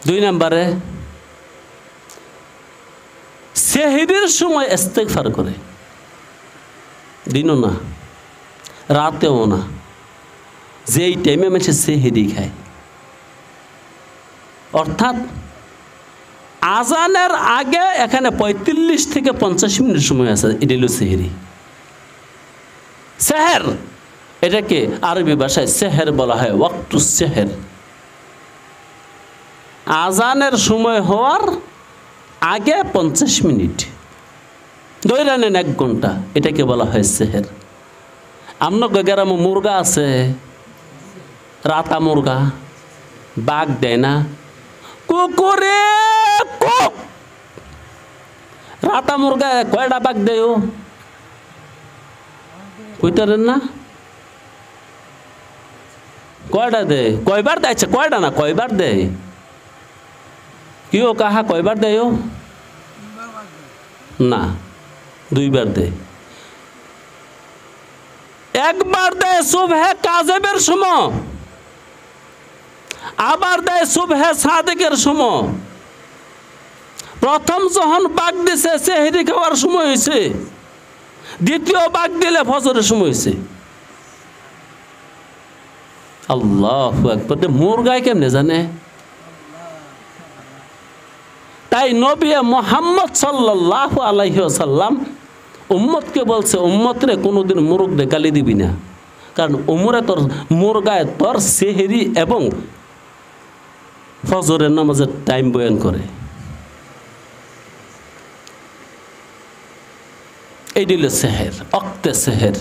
2 নম্বরে সেহরির সময় ইস্তেগফার করে, দিনও না রাতেও না, যেই টাইমে মানুষ সেহরি খায়, অর্থাৎ আজানের আগে এখানে 45 থেকে 50 মিনিট সময় আছে, এটা হলো সেহরি। সেহের, এটাকে আরবি ভাষায় সেহের বলা হয়, ওয়াক্তুস সেহের। আজানের সময় হওয়ার আগে 50 মিনিট, ধরে নেন 1 ঘন্টা, এটাকে বলা হয় সেহের। আপনার গ্রামে মুরগা আছে, রাতা মুরগা, বাঘ দেয় না, কুকুরে কুক। রাতা মুরগা কয়টা বাঘ দেয়? কইতারেন না? কয়টা দেয়? কয়বার দেয়? কয়টা না, কয়বার দেয়? কিও কাহা কয়বার দেয়? না, 2 বার দেয়। একবার দেয় সুবহে কাযেবের সময়, আবার দেয় সুবহে সাদিকের সময়। প্রথম যখন বাঘ দিছে সেহরি খাওয়ার সময় হয়েছে, দ্বিতীয় বাঘ দিলে ফজরের সময় হয়েছে। আল্লাহু আকবার। মুরগায় কেমনে জানে? তাই নবী মুহাম্মদ সাল্লাল্লাহু আলাইহি ওয়াসাল্লাম উম্মতকে বলছে, উম্মতরে কোনোদিন মুরগরে গালি দিবি না, কারণ উমরে তোর মুরগায় তোর সেহরি এবং ফজরের নামাজের টাইম বয়ান করে। এই দিল সেহের, অক্তে সেহের।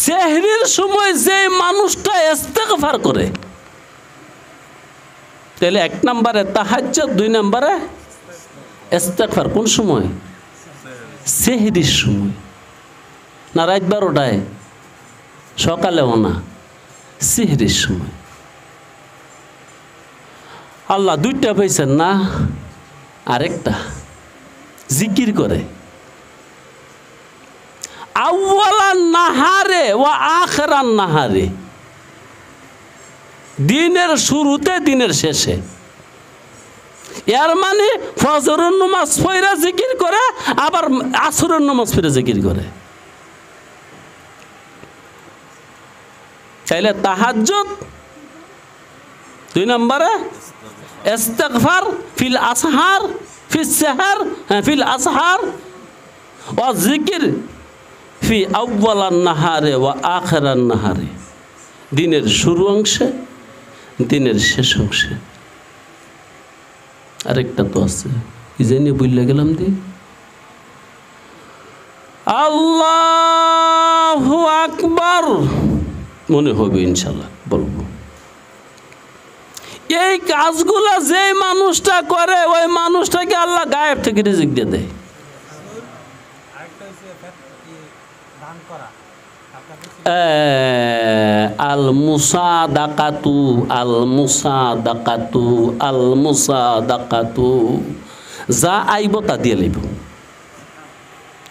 সেহরির সময় যে মানুষটা ইস্তেগফার করে, তাহলে 1 নম্বরে তাহাজ্জুদ, 2 নম্বরে ইস্তেগফার। কোন সময়? সেহরির সময়, না রাত 12টায়, সকালেও না, সেহরির সময়। আল্লাহ 2টা পেয়েছেন না, আরেকটা জিকির করে। আউয়ালান নাহারে ওয়া আখিরান নাহারে, দিনের শুরুতে দিনের শেষে। এর মানে ফজরের নামাজ পড়ে জিকির করে, আবার আসরের নামাজ পড়ে জিকির করে। তাইলে তাহাজ্জুদ, 2 নম্বরে ইস্তিগফার ফিল আসহার, ফিল সাহর, ফিল আসহার, ওয়া জিকির ফি আউয়ালান নাহারে ওয়া আখিরান নাহারে, দিনের শুরু অংশে, দিনের শেষ অংশে। আরেকটা তো আছে, কি জানি বললে গেলাম দি, আল্লাহু আকবার, মনে হবে ইনশাআল্লাহ বলবো। এই কাজগুলো যে মানুষটা করে, ওই মানুষটাকে আল্লাহ গায়েব থেকে রিজিক দিয়ে দেয়। আল মুসাদাকাতু, আল মুসাদাকাতু, আল মুসাদাকাতু, যা আইব তা দিয়ে লইব।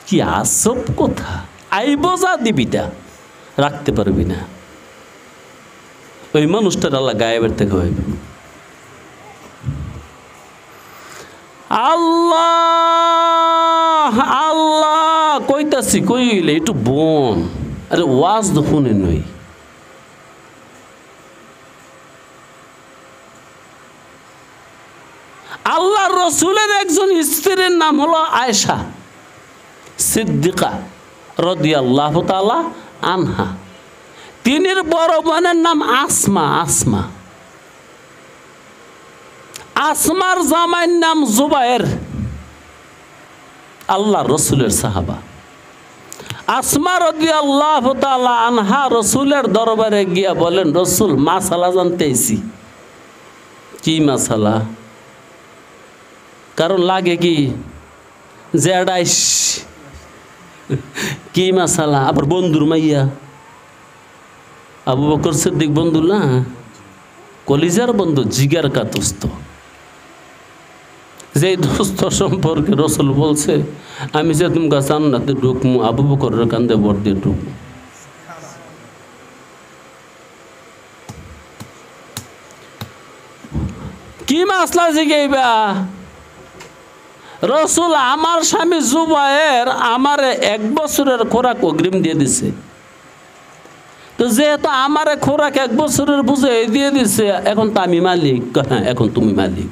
কি আজব কথা! আইব যা দিবি তা রাখতে পারবি না, ওই মানুষটার আল্লাহ গায়েবের থেকে হইব। আল্লাহ আল্লাহ কইতাছি, কইলে একটু বোন, আরে ওয়াজ দেখুন নই। আল্লাহ রসুলের একজন স্ত্রীর নাম হলো আয়েশা সিদ্দিকা রাদিয়াল্লাহু তাআলা আনহা। তিনির বড় বোনের নাম আসমা। আসমা, আসমার জামাইয়ের নাম জুবায়ের, আল্লাহ রসুলের সাহাবা। আসমা রাদিয়াল্লাহু তাআলা আনহা রসুলের দরবারে গিয়া বলেন, রসুল মাসালা জানতেছি। কি মাসালা? কারণ লাগে কি জেডাইস কি মাসালা আবার বন্ধুর মাইয়া আবু বকর সিদ্দিক বন্ধু না কলিজার বন্ধু জিগার কা দোস্ত যে দোস্ত সম্পর্কে রসুল বলছে আমি যে তুমি জান্নাতে ঢুকমু আবু বকরের কান্দে ভর দিয়ে ঢুকমু কি মাসলা জিগাইবা রসুল আমার স্বামী জুবায়ের আমারে 1 বছরের খোরাক অগ্রিম দিয়ে দিছে তো যেহেতু আমারে খোরাক 1 বছরের বুঝে দিয়ে দিছে এখন তো আমি মালিক হ্যাঁ এখন তুমি মালিক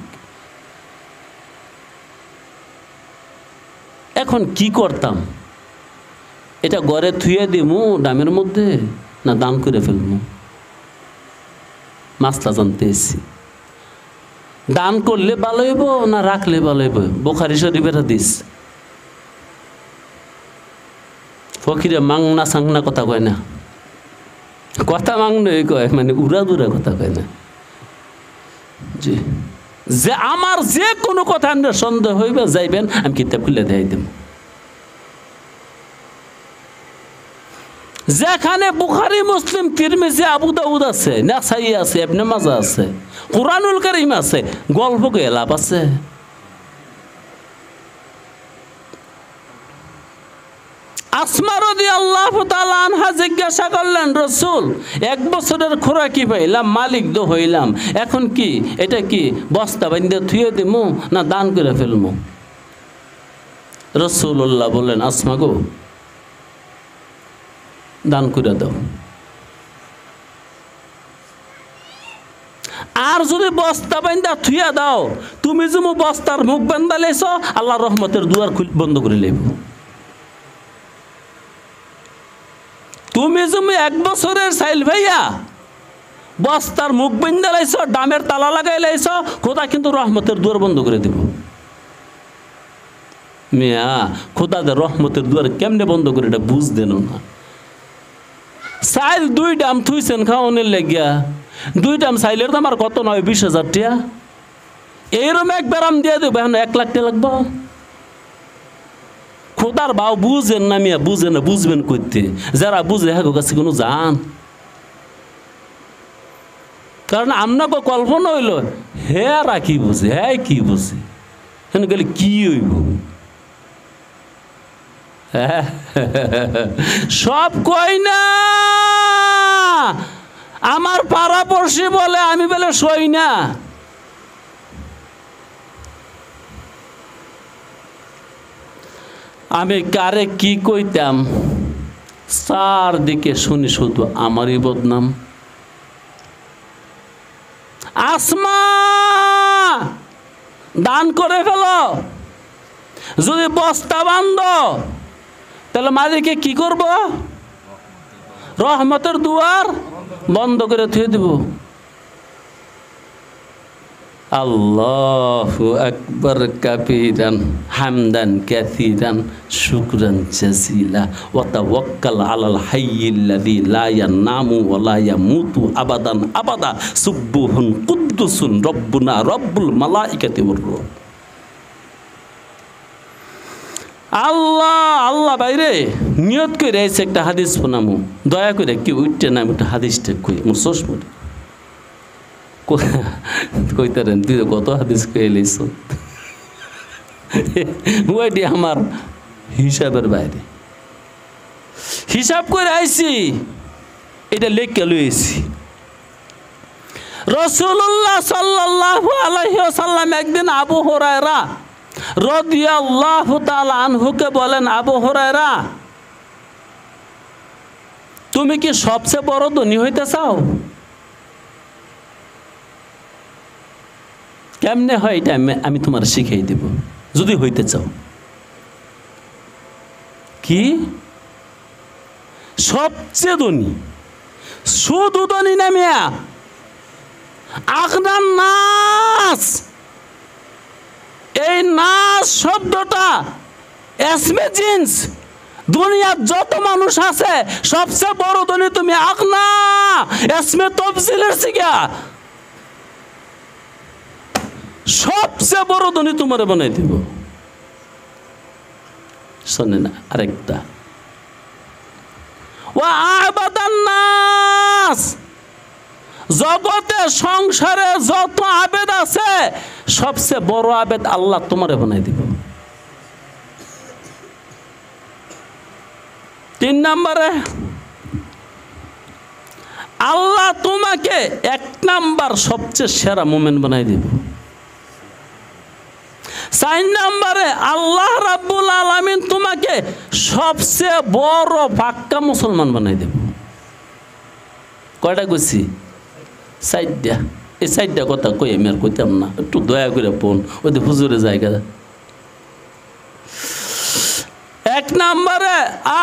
এখন কি করতাম এটা ঘরে থুয়ে দিমু ডামের মধ্যে না দান করে ফেলবো মাসলা জানতে এসেছি দান করলে ভালো হইব না রাখলে ভালো হইব বুখারী শরীফের হাদিস ফকিরে মাংনা সাংনা কথা কয় না কথা মাংনই কয় মানে উড়া দুরা কথা কয় না জি যে আমার যে কোনো কথা আপনার সন্দেহ হইবে যাইবেন আমি কিতাব খুলে দেখাই দেব যেখানে বুখারী মুসলিম তিরমিজি আবু দাউদ আছে নাসাই আছে ইবনে মাজাহ আছে কুরআনুল কারীম আছে গল্প কে লাভ আছে আসমা রাদিয়াল্লাহু তাআলা আনহা জিজ্ঞাসা করলেন রাসূল 1 বছরের খোরাকি পাইলাম মালিক তো হইলাম এখন কি এটা কি বস্তা বাঁধে থুয়ে দিমু না দান করে ফেলমু রাসূলুল্লাহ বললেন আসমা গো দান করে দাও আর যদি বস্তা বাঁধা থুয়া দাও তুমি যেমন বস্তার মুখ বান্ধা লাইছ আল্লাহর রহমতের দুয়ার বন্ধ করে লইব তুমি যেমন 1 বছরের চাইল ভাইয়া বস্তার মুখ বান্ধা লাইছ ডামের তালা লাগাই লাইছ খোদা কিন্তু রহমতের দুয়ার বন্ধ করে দিব মিয়া খোদাদের রহমতের দুয়ার কেমনে বন্ধ করে এটা বুঝ দেন না চাইল 2 ডাম থুইছেন খাওয়ানোর লাগিয়া 2 ডাম চাইলের দাম আর কত নয় 20,000 টাকা এইরকম একবার আম দিয়ে দেবো এখন 1 লাখ টাকা লাগবো খোদার ভাও বুঝেন না মিয়া বুঝেন না বুঝবেন করতে যারা বুঝে হ্যাঁ কাছে কোনো যান কারণ আপনাকে কল্পনা হইল হ্যাঁ কি বুঝে হ্যাঁ কি বুঝে হেন গেলে কি হইব সব কই না আমার পাড়া পড়শি বলে আমি বলে সই না আমি কারে কি কইতাম চারদিকে শুনি শুধু আমারই বদনাম আসমা দান করে ফেলো যদি বস্তা বান্ধ তাহলে মালিকে কি করব রহমতের দুয়ার বন্ধ করে থুয়ে দেব আল্লাহু আকবার কাবীরান হামদান কাসীরান শুকরান জাযীলা ওয়া তাওয়াক্কাল আলাল হাইয়্যিল্লাযী লা ইয়ানামু ওয়া লা ইয়ামুতু আবাদান আবাদা সুবহুন কুদ্দুসুন রব্বুনা রব্বুল মালাইকাতি ওয়ার রূহ আল্লাহ আল্লাহ বাইরে নিয়ত করে এসে একটা হাদিস শোনামু দয়া করে কি উঠতে না একটা হাদিসটা কই মোর সসমুট কইতারেন তুই কত হাদিস কইলিস ওইটি আমার হিসাবের বাইরে হিসাব করে আইছি এটা লেখকে লইছি রাসূলুল্লাহ সাল্লাল্লাহু আলাইহি ওয়াসাল্লাম একদিন আবু হুরায়রা রাদিয়াল্লাহু তাআলা আনহুকে বলেন আবু হুরায়রা তুমি কি সবচেয়ে বড় ধনী হইতে চাও কেমনে হয় এটা আমি তোমার শিখিয়ে দেব যদি হইতে চাও কি সবচেয়ে ধনী শুধু ধনী না মিয়া আগনান নাস এই নাস শব্দটা এসমে জিন্স দুনিয়ার যত মানুষ আছে সবচেয়ে বড় ধনী তুমি আগনা এসমে তফসিলের শিখা সবচেয়ে বড় ধনী তোমারে বানাই দিব শোনেন আরেকটা, ওয়া আবাদান নাস, জগতে সংসারে যত আবেদ আছে সবচেয়ে বড় আবেদ আল্লাহ তোমারে বানাই দিব। 3 নম্বরে আল্লাহ তোমাকে 1 নাম্বার সবচেয়ে সেরা মুমিন বানাই দিব। 4 নম্বরে আল্লাহ রাব্বুল আলামিন তোমাকে সবচেয়ে বড় পাক্কা মুসলমান বানাই দেব। কয়টা কইছি? 4টা। এই 4টা কথা কই আমি আর কইতাম না, একটু দয়া করে পড়ুন, ওই যে হুজুরের জায়গা। 1 নম্বরে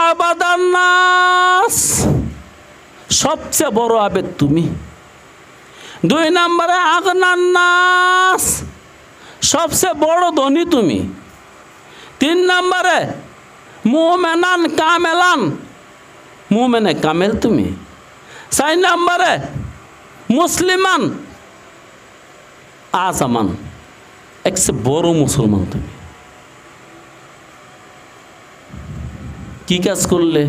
আবাদান নাস, সবচেয়ে বড় আবেদ তুমি। 2 নম্বরে আগনান নাস, সবচেয়ে বড় ধনী তুমি। 3 নম্বরে মুমিনান কামেলান, মুমিনে কামেল তুমি। 4 নম্বরে মুসলিমান আজামান, একসে বড় মুসলমান তুমি। কি কাজ করলে?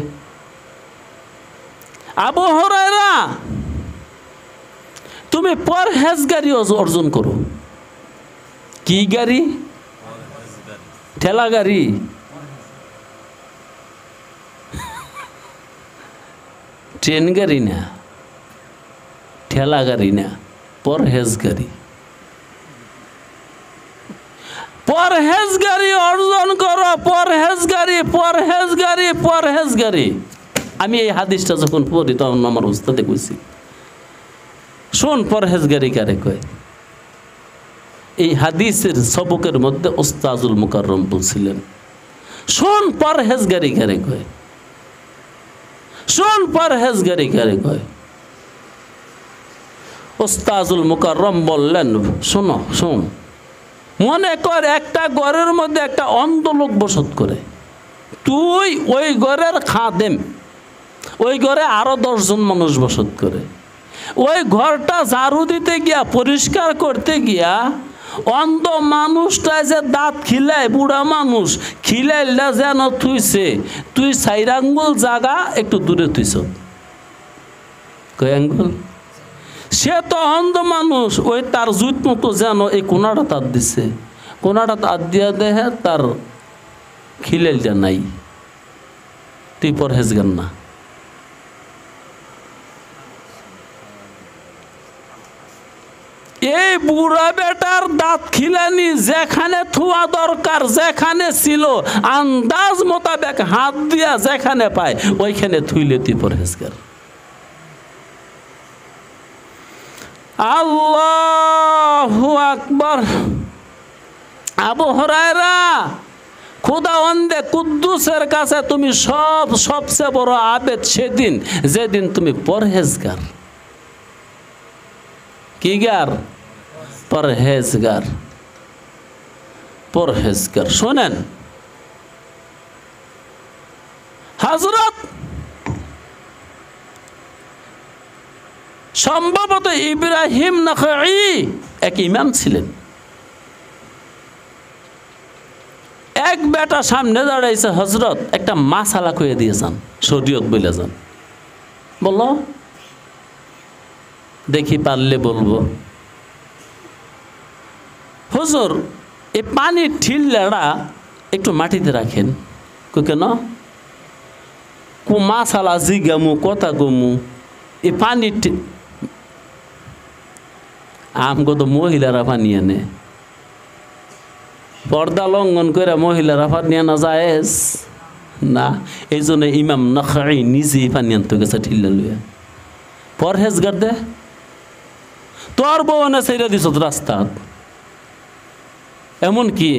আবু হুরায়রা, তুমি পরহেজগারি অর্জন করো। কি গাড়ি? ঠেলা গাড়ি। ট্রেন গাড়ি না, ঠেলা গাড়ি না, পরহেজগারি। পরহেজগারি অর্জন করো, পরহেজগারি পরহেজগারি পরহেজগারি। আমি এই হাদিসটা যখন পড়ি তখন আমার উস্তাদে কইছি, শোন পরহেজগারি কারে কয়। এই হাদিসের সবকের মধ্যে উস্তাজুল মুকাররম বলছিলেন, শোন পরহেজগারি কারে কয়, শোন পরহেজগারি কারে কয়। উস্তাজুল মুকাররম বললেন, শোনো শোন, মনে কর একটা ঘরের মধ্যে একটা অন্ধ লোক বসত করে, তুই ওই ঘরের খাদেম, ওই ঘরে আরো 10 জন মানুষ বসত করে। ওই ঘরটা ঝাড়ু দিতে গিয়া, পরিষ্কার করতে গিয়া, অন্ধ মানুষটা যে দাঁত খিলায়, বুড়া মানুষ খিলাইলা যেন থুইছে, তুই 4 আঙ্গুল জায়গা একটু দূরে থুইছ। কয় আঙ্গুল? সে তো অন্ধ মানুষ, ওই তার জুত মতো যেন এই কোনাটা তার দিছে, কোনাটা তার দিয়া দেহে তার খিলাইলটা নাই। তুই পরহেজগার না। এই বুড়া বেটার দাঁত খিলানি যেখানে থুয়া দরকার, যেখানে ছিল আন্দাজ মোতাবেক হাত দিয়া যেখানে পায় ওইখানে থুইলে তুই পরহেজগার। আল্লাহু আকবার। আবু হুরায়রা, খোদাওয়ান্দে কুদ্দুসের কাছে তুমি সবচেয়ে বড় আবেদ সেদিন যেদিন তুমি পরহেজগার। কি গার? পরহেজগার। পরহেজগার। শোনেন, হযরত সম্ভবত ইব্রাহিম নাখাঈ এক ইমাম ছিলেন। এক বেটা সামনে দাঁড়াইছে, হযরত একটা মাসালা কইয়া দিয়ে যান, শরীয়ত বলে যান। বলো, দেখি পারলে বলবো। হুজুর, এই পানির ঠিল্লাটা একটু মাটিতে রাখেন। কেন? মাসালা জিগামু, কথা গমু, এই পানির আমগো তো মহিলারা পানি আনে, পর্দা লঙ্ঘন করে মহিলারা পানি আনা জায়েজ না। এই জন্য ইমাম নাখাঈ নিজেই পানি আনতে গেছে ঠিল্লা লইয়া। পরহেজগার দে, তোর বউ না সেইরা দিছ রাস্তা, এমন কি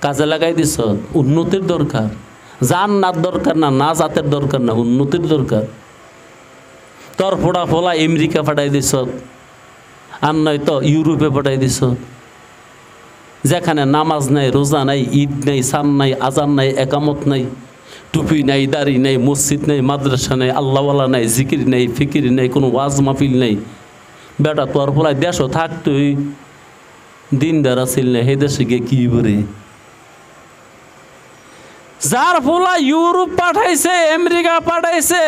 কাজে লাগাই দিছ। উন্নতির দরকার, জান্নাত দরকার না, না জাতের দরকার না, উন্নতির দরকার। তোর ফোড়া ফোলা আমেরিকা পাঠাই দিছ, আর নয় তো ইউরোপে পাঠাই দিছ, যেখানে নামাজ নাই, রোজা নাই, ঈদ নাই, সান নাই, আজান নাই, একামত নাই, টুপি নাই, দাড়ি নাই, মসজিদ নাই, মাদ্রাসা নাই, আল্লাহওয়ালা নাই, জিকির নাই, ফিকির নাই, কোনো ওয়াজ মাহফিল নাই। বেটা তোর ফলায় দেশও থাকতই দিনদার আছিল না, সেই দেশে গিয়ে কি বলে যার ফুলা ইউরোপ পাঠাইছে, আমেরিকা পাঠাইছে,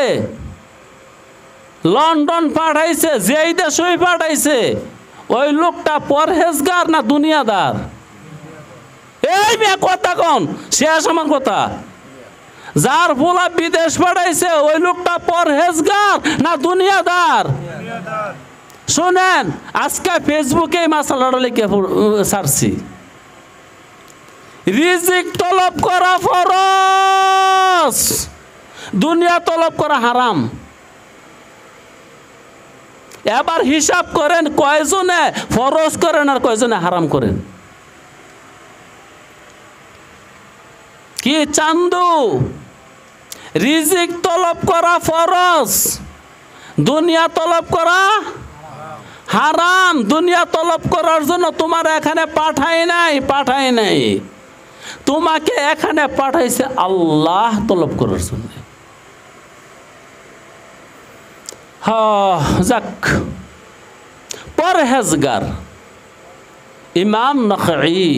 লন্ডন পাঠাইছে, যেই দেশই পাঠাইছে, ওই লোকটা পরহেজগার না দুনিয়াদার? এই মেয়ে কথা কন, শেষ আমার কথা। যার ফুলা বিদেশ পাঠাইছে ওই লোকটা পরহেজগার না দুনিয়াদার? শোনেন, আজকে ফেসবুকে মাসালাটা লিখে ছাড়ছি, রিজিক তলব করা ফরজ, দুনিয়া তলব করা হারাম। এবার হিসাব করেন কয়জনে ফরজ করেন আর কয়জনে হারাম করেন। কি চান্দু? রিজিক তলব করা ফরজ, দুনিয়া তলব করা হারাম। দুনিয়া তলব করার জন্য তোমার এখানে পাঠাই নাই, তোমাকে এখানে পাঠাইছে আল্লাহ তলব করার জন্য। যাক, পরহেজগার ইমাম নখঈ,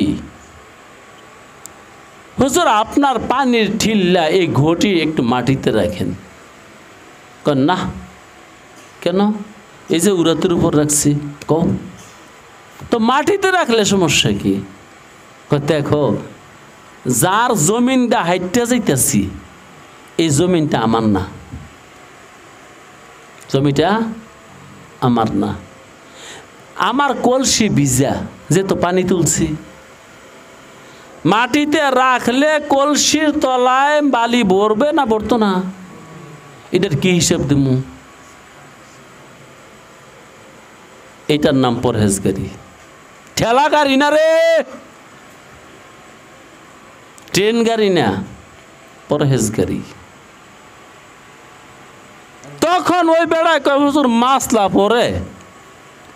হুজুর আপনার পানির ঠিল্লা এই ঘটি একটু মাটিতে রাখেন। না, কেন? এই যে উরাতের উপর রাখছি। কও তো মাটিতে রাখলে সমস্যা কি? দেখো, যার জমিনটা হাইটটা যাইতেছি, এই জমিনটা আমার না, জমিটা আমার না। আমার কলসি ভিজা, যে তো পানি তুলছি, মাটিতে রাখলে কলসির তলায় বালি ভরবে না ভরতো না? এটার কি হিসাব দেব? এটার নাম পরহেজগারি। ঠেলা গাড়ি না রে, ট্রেন গাড়ি না, পরহেজগারি। তখন ওই বেড়ায় কয় হুজুর মাছলা পরে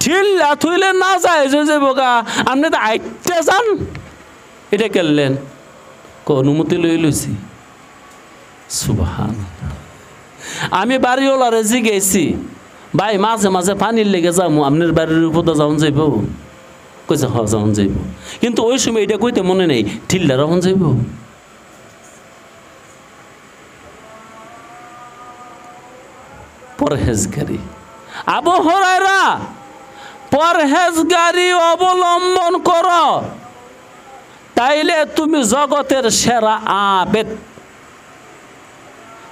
ঠিল্লা থুইলে না যায় যে বোকা, আপনি তো আইতে যান, এটা করলেন। অনুমতি লইছি। সুবহানাল্লাহ। আমি বাড়িওয়ালারে জিজ্ঞেসি, ভাই মাঝে মাঝে পানির লেগে যাবো, আপনার বাড়ির উপর যাওন যাইব? কইছে হ যাওন যাইব। কিন্তু ওই সময় এটা কইতে মনে নেই, ঠিল্লা রহন যাইব। পরহেজগারি। আবু হুরায়রা, পরহেজগারি অবলম্বন করো, তাইলে তুমি জগতের সেরা আবেদ।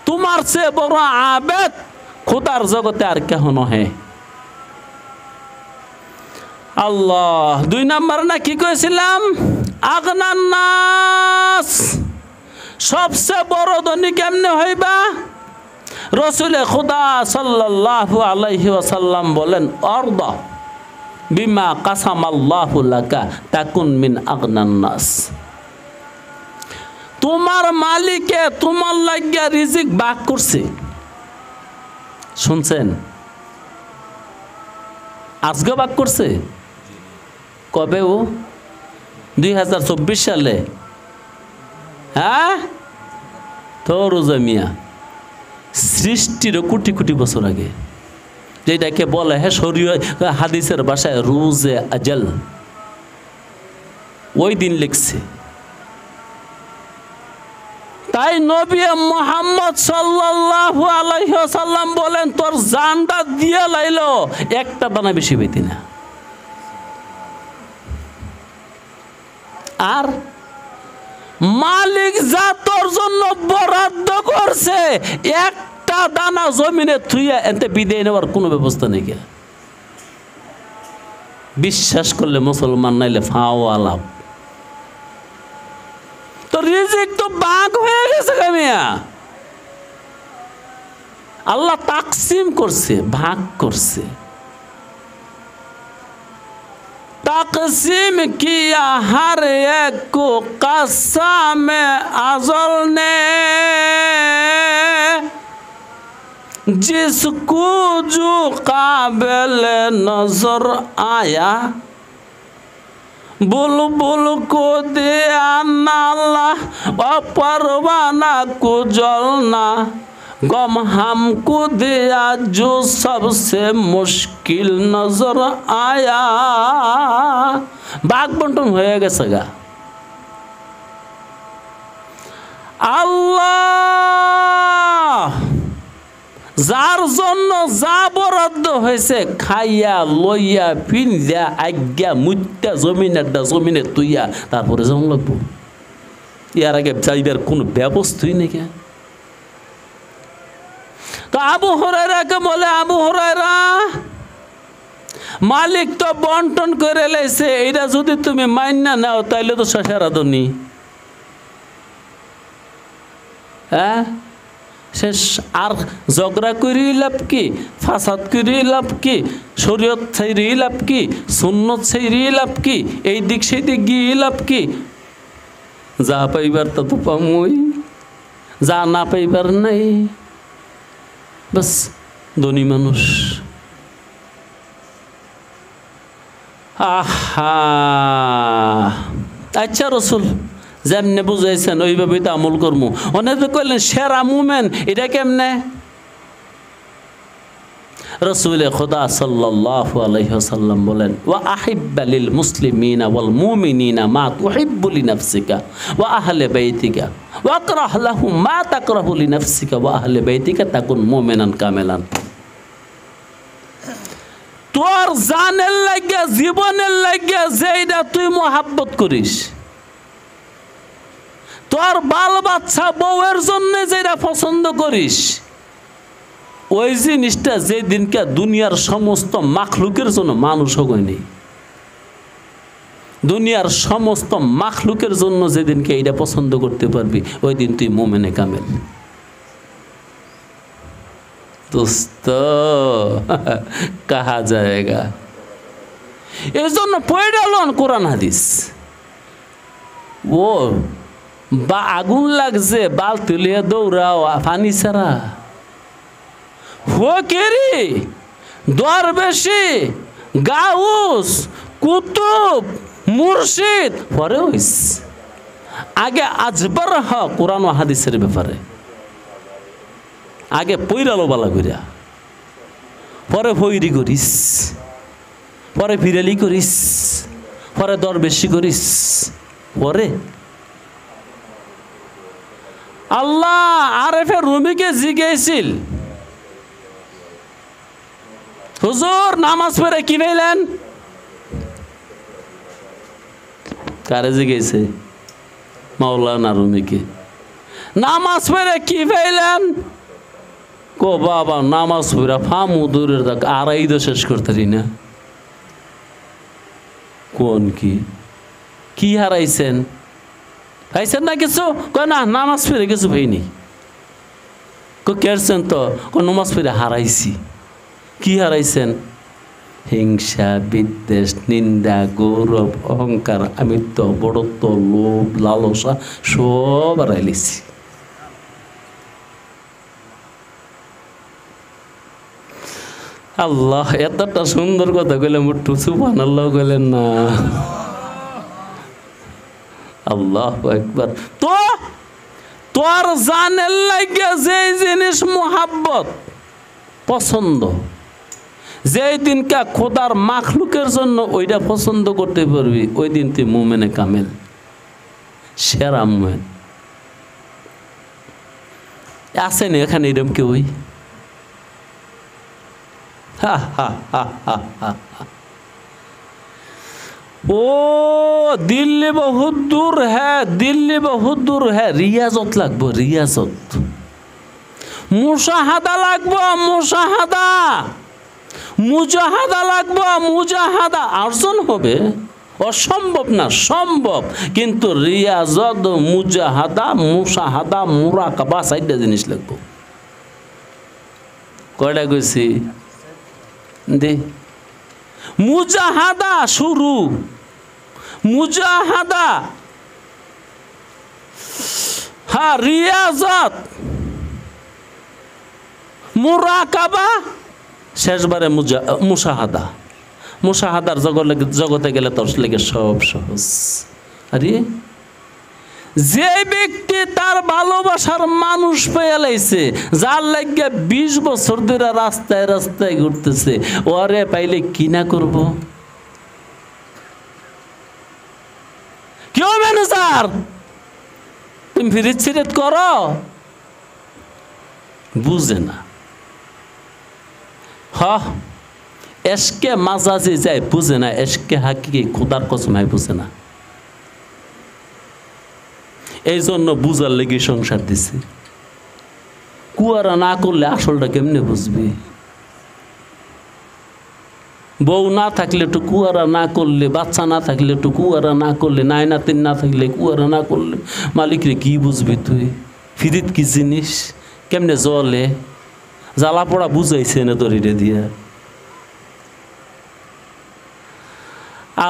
তোমার চেয়ে বড় আবেদ খোদার জগতে আর কেহ নহে। আল্লাহ। 2 নম্বর না কি কইছিলাম? আগনান নাস, সবচেয়ে বড় ধনী কেমনে হইবা? রসুলে খুদা সাল্লাল্লাহু আলাইহি ওয়াসাল্লাম বলেন, অর্দা বিমা কাসামাল্লাহু লাকা তাকুন মিন আগনান নাস। তোমার মালিকে তোমার লাগিয়া রিজিক ভাগ করছে। শুনছেন? আজকে ভাগ করছে। কবে? ও 2024 সালে। হ্যাঁ, তোর মিয়া সৃষ্টির কোটি কোটি বছর আগে, যেটাকে বলে হ্যাঁ শরীয় হাদিসের ভাষায় রুজে আজল, ওই দিন লিখছে। তাই নবী মুহাম্মদ সাল্লাল্লাহু আলাইহি ওয়াসাল্লাম বলেন, তোর জানটা দিয়ে লাইলো একটা দানা বেশি পেতি না। আর মালিক যা তোর জন্য বরাদ্দ করছে, একটা দানা জমিনে থুইয়া এতে বিদায় নেওয়ার কোনো ব্যবস্থা নেই। বিশ্বাস করলে মুসলমান, নাইলে ফাও আলাপ। তো রিজিক তো ভাগ হয়ে গেছে কামিয়া। আল্লাহ তাকসিম করছে, ভাগ করছে। तक़सीम किया हर एक को क़स्म अज़ल ने, जिसको जो काबिल नजर आया बुलबुल को दिया नाला और परवाना को जलना, गम हमको दिया जो सबसे मुश्किल नजर आया। भाग बंटन হয়ে গেছে গা। আল্লাহ যার জন্য যা বরাদ্দ হয়েছে খাইয়া লইয়া পিন্যা আজ্ঞা মুত্যা জমিনে তুইয়া তারপরে যেমন লাগবো। ইয়ার আগে যাইবার কোনো ব্যবস্থাই নেই। তো আবু হুরায়রাকে বলে, আবু হুরায়রা, মালিক তো বন্টন করে লাইছে, এইটা যদি তুমি মাইনা নাও তাইলে তো শেষের আদনি। হ্যাঁ, শেষ। আর ঝগড়া করি লাভ কি, ফাসাদ করি লাভ কি, শরীয়ত ছাইরি লাভ কি, সুন্নত ছাইরি লাভ কি, এই দিক সেই দিক গিয়ে লাভ কি? যা পাইবার তা তো পামই, যা না পাইবার নাই। বাস ধনী মানুষ। আহা, আচ্ছা রসুল যেমনে বুঝাইছেন ওইভাবেই তো আমল করবো। অনেকে কইলেন সেরা মুমেন, এটা কেমনে? রসুল খুদা সাল্লাল্লাহু আলাইহি ওয়াসাল্লাম বলেন, ওয়া আহিব্বা লিল মুসলিমিনা ওয়াল মুমিনিনা মা তুহিব্বু লিনাফসিকা ওয়া আহলি বাইতিকা ওয়া আকরাহ লাহুম মা তাকরাহু লিনাফসিকা ওয়া আহলি বাইতিকা তাকুন মুমিনান কামিলান। তোর জানের লাগিয়া, জীবনের লাগিয়া যেইটা তুই মোহাব্বত করিস, তোর বাল বাচ্চা বউয়ের জন্য যেটা পছন্দ করিস, ওই জিনিসটা যে দিনকে দুনিয়ার সমস্ত মাখলুকের জন্য, মানুষ হয়নি, দুনিয়ার সমস্ত মাখলুকের জন্য যেদিনকে এইটা পছন্দ করতে পারবি, ওই দিন তুই মুমিনে কামেল। দোস্ত কাহা যায়গা। এর জন্য পয়ডালন কোরআন হাদিস। ও বা আগুন লাগছে, বাল তুলিয়া দৌড়াও পানি ছাড়া। ফকিরি, দরবেশি, গাউস, কুতুব, মুর্শিদ পরে হইস। আগে আজবার হ কোরআন ও হাদিসের ব্যাপারে, আগে পৈরালো বালা করিয়া, পরে ফৈরি করিস, পরে ফিরালি করিস, পরে দরবেশি করিস, পরে আল্লাহ আরেফে রুমিকে জিজ্ঞেছিল, হুজুর নামাজ পড়ে কি পাইলেন? কারে জিজ্ঞেছে? মাওলানা রুমিকে। নামাজ পড়ে কি পাইলেন? কো বাবা নামাজ পড়া ফামু দূরের থাক, আড়াই তো শেষ করতে না। কোন কি হারাইছেন? পাইছেন না কিছু? কয় না, নামাজ পড়ে কিছু পাইনি। কেরছেন তো? নামাজ পড়ে হারাইছি। কি হারাইছেন? হিংসা, বিদ্বেষ, নিন্দা, গৌরব, অহংকার, আমিত্ব, বড়ত্ব, লোভ, লালসা সব হারাইলিছি। আল্লাহ এতটা সুন্দর কথা কইলাম, একটু সুবহানাল্লাহ কইলেন না? আল্লাহু আকবার। তো তোর জানের লাগিয়া যে জিনিস মোহাব্বত পছন্দ, যেই দিনকা খোদার মাখলুকের জন্য ওইটা পছন্দ করতে পারবি, ওই দিন তুই মুমিনে কামেল, সেরা মুমিন। আসেন এখানে এরকম কেউ? ও দিল্লি বহুত দূর হ্যাঁ, দিল্লি বহুত দূর হ্যাঁ। রিয়াজত লাগবো, রিয়াজত, মুশাহাদা লাগবো, মুশাহাদা, মুজাহাদা লাগবো, মুজাহাদা। অর্জন হবে, অসম্ভব না, সম্ভব। কিন্তু রিয়াজত, মুজাহাদা, মুশাহাদা, মুরাকাবা, 4টা জিনিস লাগবো। কয়টা কইছি? দে মুজাহাদা শুরু, মুজাহাদা, হ্যাঁ, রিয়াজত, মুরাকাবা, শেষবারে মুশাহাদা। মুশাহাদার জগতে গেলে তোর লেগে সব সহজ। আরে যে ব্যক্তি তার ভালোবাসার মানুষ পেয়ে লাইছে, যার লাগে 20 বছর ধরে রাস্তায় রাস্তায় ঘুরতেছে, ওরে পাইলে কি না করব? কেউ ম্যানেজার তুমি ফিরিত সিরিত করো, বুঝে না। এসকে মাজাজি যায় বুঝে না, এসকে হাকিকি খুদার কসম হয় বুঝে না। এই জন্য বুঝার লেগে সংসার দিছে। কুয়ারা না করলে আসলটা কেমনে বুঝবি? বউ না থাকলে একটু কুয়ারা না করলে, বাচ্চা না থাকলে একটু কুয়ারা না করলে, নাই নাতিন না থাকলে কুয়ারা না করলে মালিকরে কি বুঝবি তুই? ফিরিত কি জিনিস, কেমনে জলে জ্বালা পড়া বুঝাইছে না দড়িরে দিয়া।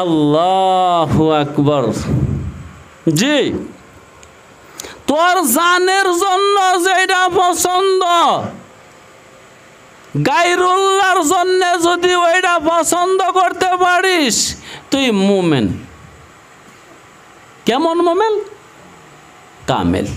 আল্লাহু আকবার। জি, তোর জানের জন্য যেটা পছন্দ, গায়রুল্লাহর জন্য যদি ওইটা পছন্দ করতে পারিস তুই মুমিন। কেমন মুমিন? কামেল,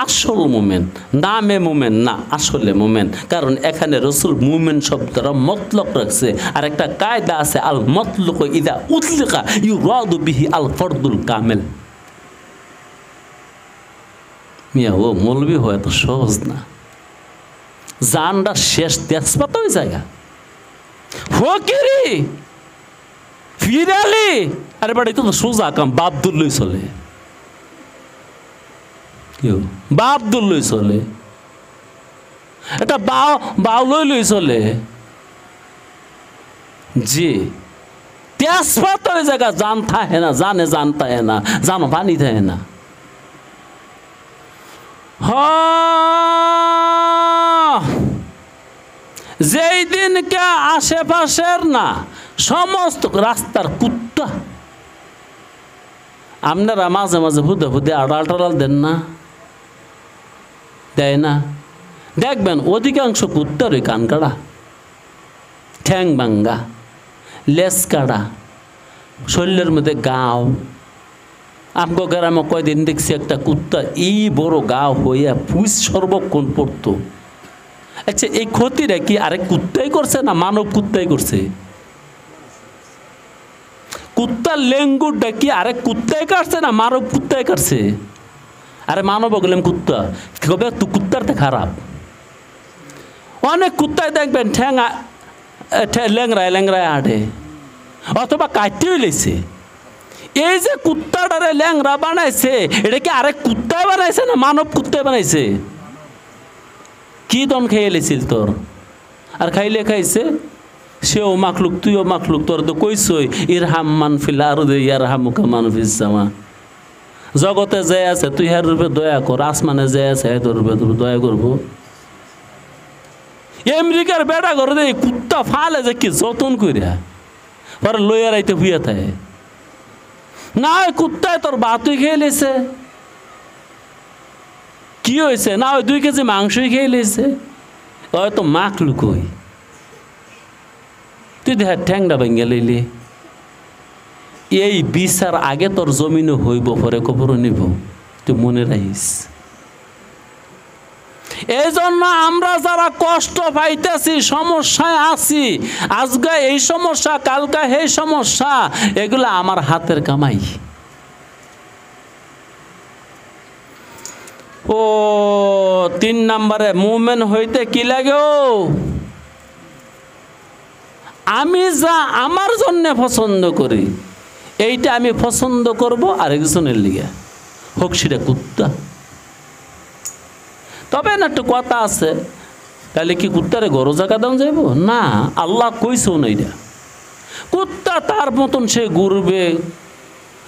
আসল মুমিন। নামে মুমিন না, আসলে মুমিন। কারণ এখানে রাসূল মুমিন শব্দটা মতলক রাখছে। আর একটা কায়দা আছে, আল মতলক ইদা উতলিকা ইউরাদু বিহি আল ফরদুল কামেল। মিয়া ও মৌলবি হয় তো সহজ না। জানটা শেষ তেজপাত ওই জায়গা ফকিরি ফিরালি। আরে বাড়ি তো সোজা কাম, বাপ দুল্লই চলে, কেউ বাপ দুল্লই চলে, এটা বাউ লই চলে। জি, তেজপাত ওই জায়গা জান থাকে না, জানে জান থাকে না, জানো পানি থাকে না। যেই দিনকে আশেপাশের না সমস্ত রাস্তার কুত্তা, আপনারা মাঝে মাঝে হুদে হুদে আড়াল টাড়াল দেন না, দেয় না? দেখবেন অধিকাংশ কুত্তার ওই কান কাড়া, ঠ্যাং ভাঙ্গা, লেজ কাড়া, শরীরের মধ্যে গাও। আমগো গ্রামে কয়দিন দেখছি একটা কুত্তা এই বড় গাও হইয়া পুষ সর্বক্ষণ পড়তো। আচ্ছা, এই ক্ষতিটা কি আরেক কুত্তাই করছে না মানব কুত্তাই করছে? কুত্তার লেঙ্গুরটা কি আরেক কুত্তাই কাটছে না মানব কুত্তাই কাটছে? আরে মানব গেলাম কুত্তা, কবে তুই কুত্তারটা খারাপ। অনেক কুত্তায় দেখবেন ঠ্যাঙা ল্যাংরায় ল্যাংরায় হাঁটে, অথবা কাটতেই লেছে। এই যে কুত্তাটারে ল্যাংরা বানাইছে, এটা কি আরেক কুত্তায় বানাইছে না মানব কুত্তায় বানাইছে? কি দন খেয়ে লেছিল তোর? আর খাইলে খাইছে সেও মাখলুক, তুইও মাখলুক। তোর তো কইসই ইরহাম মান ফিল আরদি ইয়ারহামুকা মান ফিস সামা। জগতে যে আছে তুই হের রূপে দয়া কর, আসমানে যে আছে তোর রূপে তোর দয়া করবো। আমেরিকার বেড়া করে দে কুত্তা ফালে যে কি যতন করিয়া পরে লইয়ার আইতে হুইয়া থাকে না। ওই কুত্তায় তোর ভাতই খেয়ে লেছে, কি হয়েছে? না ওই 2 কেজি মাংসই খেয়ে লেছে, হয়তো মাখলুক। ওই তুই দেখ ঠ্যাংটা ভেঙে লইলি। এই বিচার আগে তোর জমিনে হইব, পরে খবর নিব, তুই মনে রাখিস। এই জন্য আমরা যারা কষ্ট পাইতেছি, সমস্যায় আছি, আজকে এই সমস্যা, কালকে এই সমস্যা, এগুলো আমার হাতের কামাই। ও 3 নম্বরে মুমিন হইতে কি লাগে? আমি যা আমার জন্য পছন্দ করি, এইটা আমি পছন্দ করব আরেকজনের লিগে, হোক সেটা কুত্তা। তবে না একটু কথা আছে, তাহলে কি কুত্তারে গরু জায়গা দাম যাইব না? আল্লাহ কইছো না এটা। কুত্তা তার মতন সে ঘুরবে,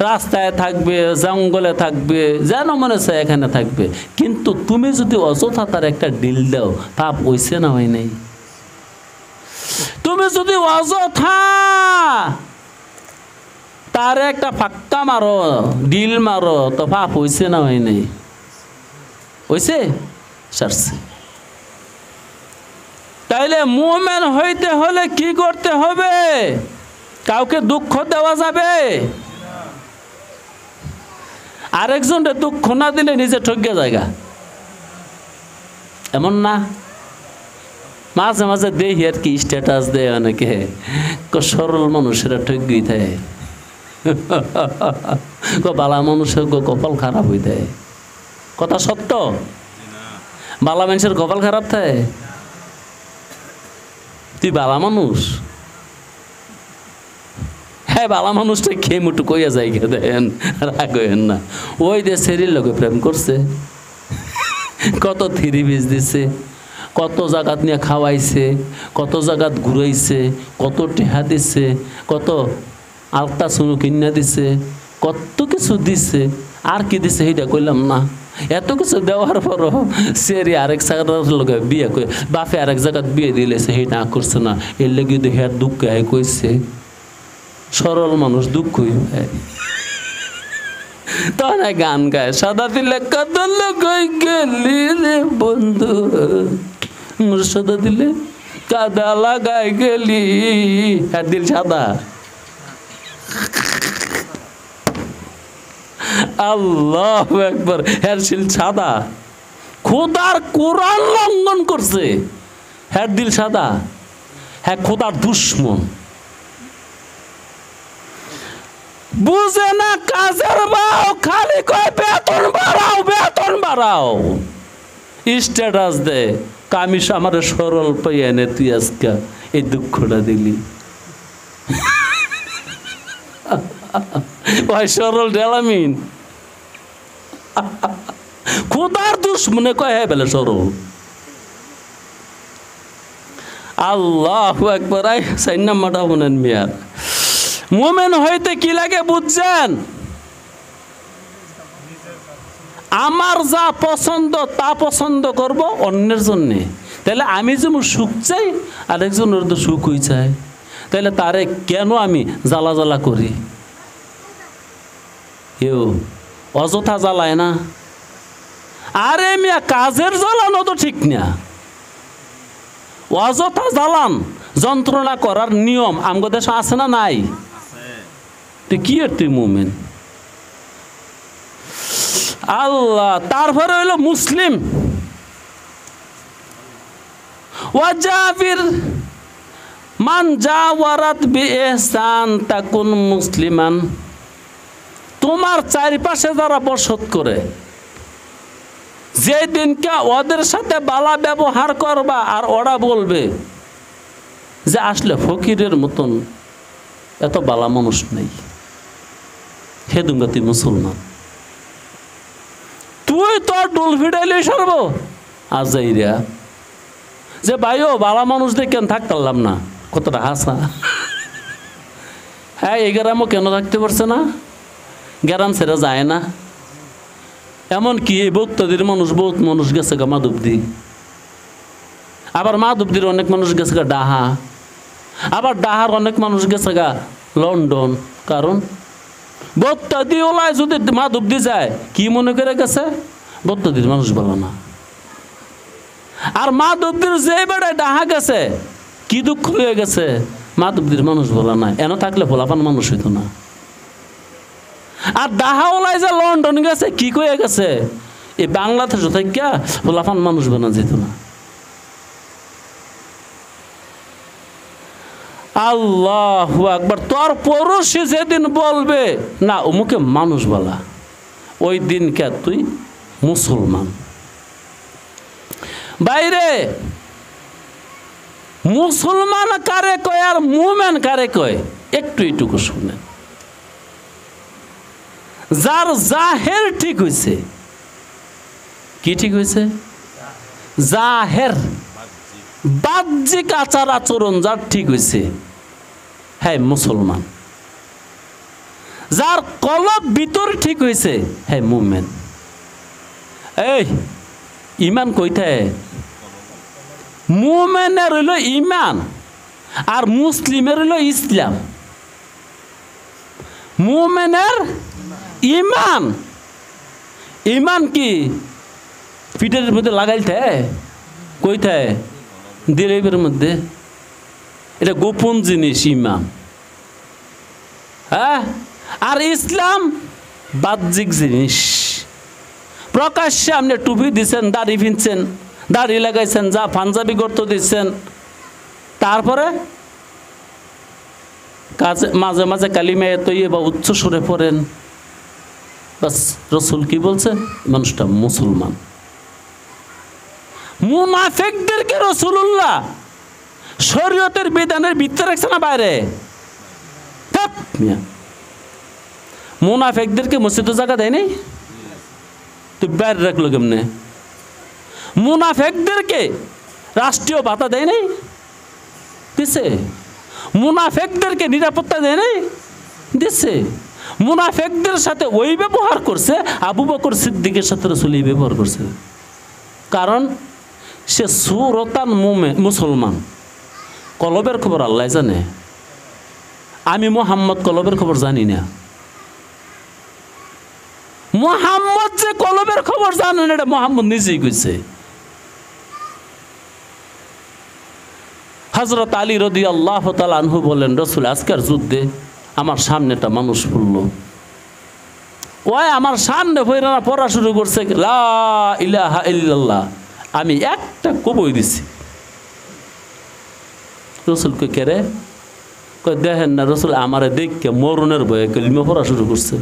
রাস্তায় থাকবে, জঙ্গলে থাকবে, যেন মনে চায় এখানে থাকবে। কিন্তু তুমি যদি অযথা তার একটা ডিল দাও, পাপ হইছে না হয় নাই? তুমি যদি অযথা তার একটা ফাক্কা মারো, ডিল মারো, তো পাপ হইছে না হয় নাই? হইছে, সারছে। তাইলে মুমিন হইতে হলে কি করতে হবে? কাউকে দুঃখ দেওয়া যাবে? আরেকজনের দুঃখ না দিলে নিজে ঠকে জায়গা, এমন না? মাঝে মাঝে দেখি আর কি স্ট্যাটাস দেয় অনেকে, সরল মানুষেরা ঠকই থাকে, বালা মানুষের কপাল খারাপ হয়ে যায়। কথা সত্য? বালা মানুষের কপাল খারাপ থাকে? তুই বালা মানুষ? হ্যাঁ, বালা মানুষটা খেয়ে মুটু কইয়া যায়, দেন রাগ হইেন না। ওই যে সেরির লোকে প্রেম করছে, কত থ্রি পিস দিছে, কত জায়গাত নিয়ে খাওয়াইছে, কত জায়গাত ঘুরাইছে, কত টেহা দিছে, কত আলতা সুনু কিনা দিছে, কত কিছু দিছে। আর কি দিছে সেইটা কইলাম না। এত কিছু দেওয়ার পরও সেরি আরেক জায়গার লোকে বিয়ে করে, বাপে আরেক জায়গাত বিয়ে দিলেছে, সেইটা করছে না। এর লেগে দেখে আর দুঃখ কইছে। সরল মানুষ দুঃখই হয়। তখন গান গায়, সাদা দিলে কত লোক গেলি রে বন্ধু, সাদা দিলে কাদা লাগাই গেলি। আর দিল সাদা। আল্লাহু আকবার। হ্যার দিল সাদা, খোদার কোরআন লঙ্ঘন করছে। হ্যার দিল সাদা, হ্যাঁ খোদার দুশ্মন। বুঝে না কাজের বাও, খালি কয় বেতন বাড়াও, বেতন বাড়াও। স্ট্যাটাস দে, কামিস আমার সরল পাই এনে তুই আজকে এই দুঃখটা দিলি। ওই সরল ডেলামিন খোদার দুশ্মনে কয় হ্যাঁ বেলে সরল। আল্লাহু আকবার। আই সাইন নাম্বারটা বলেন মিয়ার। মুমিন হইতে কি লাগে বুঝছেন? আমার যা পছন্দ তা পছন্দ করব অন্যের জন্যে। তাহলে আমি যেমন সুখ চাই, আরেকজনের তো সুখ হই চাই, তাহলে তারে কেন আমি জ্বালা জ্বালা করি? কেউ অযথা জ্বালায় না। আরে মিয়া, কাজের জ্বালানো তো ঠিক না। অযথা জ্বালান যন্ত্রণা করার নিয়ম আমগো দেশে আছে না নাই? তুই কি আর তুই মুমিন। আল্লাহ। তারপরে হইল মুসলিম। ওয়াজাবির মান জাওয়ারাত বিইহসান তাকুন মুসলিমান। তোমার চারিপাশে যারা বসত করে, যে দিনকে ওদের সাথে বালা ব্যবহার করবা আর ওরা বলবে যে আসলে ফকিরের মতন এত বালা মানুষ নেই, হে দুঙ্গা তুই মুসলমান। তুই তোর ডুল ফিডাইলে সরব আজাইরা যে ভাইও বালা মানুষ দিয়ে কেন থাকতাম না, কতটা হাসা। হ্যাঁ, এই গ্রামও কেন থাকতে পারছে না? গ্রাম ছেড়ে যায় না। এমনকি এই বক্তাদের বহুত মানুষ গেছে গা মাধবদি, আবার মাধবদির অনেক মানুষ গেছে গা ডাহা, আবার ডাহার অনেক মানুষ গেছে গা লন্ডন। কারণ বক্তাদি ওলায় যদি মাধবদি যায়, কি মনে করে গেছে? বক্তাদির মানুষ বলো না। আর মাধবদির যে বেড়ায় ডাহা গেছে, কি দুঃখ হয়ে গেছে? মাধবদির মানুষ বলা না। এন থাকলে ফলাফান মানুষ হইতো না। আর ডাহাওলাই যে লন্ডন গেছে, কি কয়ে গেছে? এই বাংলাদেশ থেকে ফলাফান মানুষ বানা যেত না। আল্লাহু আকবার। তোর পড়োশী যেদিন বলবে না অমুকে মানুষ বলা, ওই দিনকে তুই মুসলমান। বাইরে মুসলমান কারে কয় আর মুমিন কারে কয় একটু এইটুকু শুনেন। যার জাহের ঠিক হয়েছে, কি ঠিক হয়েছে? জাহের বাহ্যিক আচার আচরণ যার ঠিক হয়েছে, হ্যাঁ মুসলমান। যার কলব ভিতর ঠিক হয়েছে, হ্যাঁ মুমিন। এই ইমান কইতে, মুমিনের হইল ইমান আর মুসলিমের হইল ইসলাম। মুমিনের ইমান, ইমান কি পিঠের মধ্যে লাগাইতে কইতে দিলের মধ্যে, এটা গোপন জিনিস ইমান। হ্যাঁ, আর ইসলাম বাহ্যিক জিনিস। প্রকাশ্যে আপনি টুপি দিচ্ছেন, দাড়ি ফিনছেন, দাড়ি লাগাইছেন, যা পাঞ্জাবি গর্ত দিচ্ছেন, তারপরে কাজে মাঝে মাঝে কালিমায়ে তৈয়বা উচ্চ সুরে পড়েন, বাস রসুল কি বলছে? মানুষটা মুসলমান। মুনাফিকদেরকে রাসূলুল্লাহ শরীয়তের বিধানের ভিতরে রাখছে না বাইরে? মুনাফিকদেরকে মসজিদে জায়গা দেয় নাই, তুই বাইরে রাখলো কেমনে? মুনাফিকদেরকে রাষ্ট্রীয় ভাতা দেয় নাই, দিছে। মুনাফিকদেরকে নিরাপত্তা দেয় নাই, দিছে। মুনাফিকদের সাথে ওই ব্যবহার করছে আবু বকর সিদ্দিকের সাথে রাসূল এই ব্যবহার করছে। কারণ সে সুরতান মুসলমান, কলবের খবর আল্লাহ জানে। আমি মুহাম্মদ কলবের খবর জানি না। মুহাম্মদ যে কলবের খবর জানে না, এটা মুহাম্মদ নিজেই কইছে। হযরত আলী রাদিয়াল্লাহু তাআলা আনহু বলেন, রাসূল আজকের যুদ্ধে আমার সামনে একটা মানুষ পড়লো, ওই আমার সামনে পড়া শুরু করছে লা ইলাহা ইল্লাল্লাহ, আমি একটা কবই দিছি। রাসূল কই কে রে? কই দেখেন না রাসূল আমারে দেখকে মরণের ভয়ে কলিমা পড়া শুরু করছে।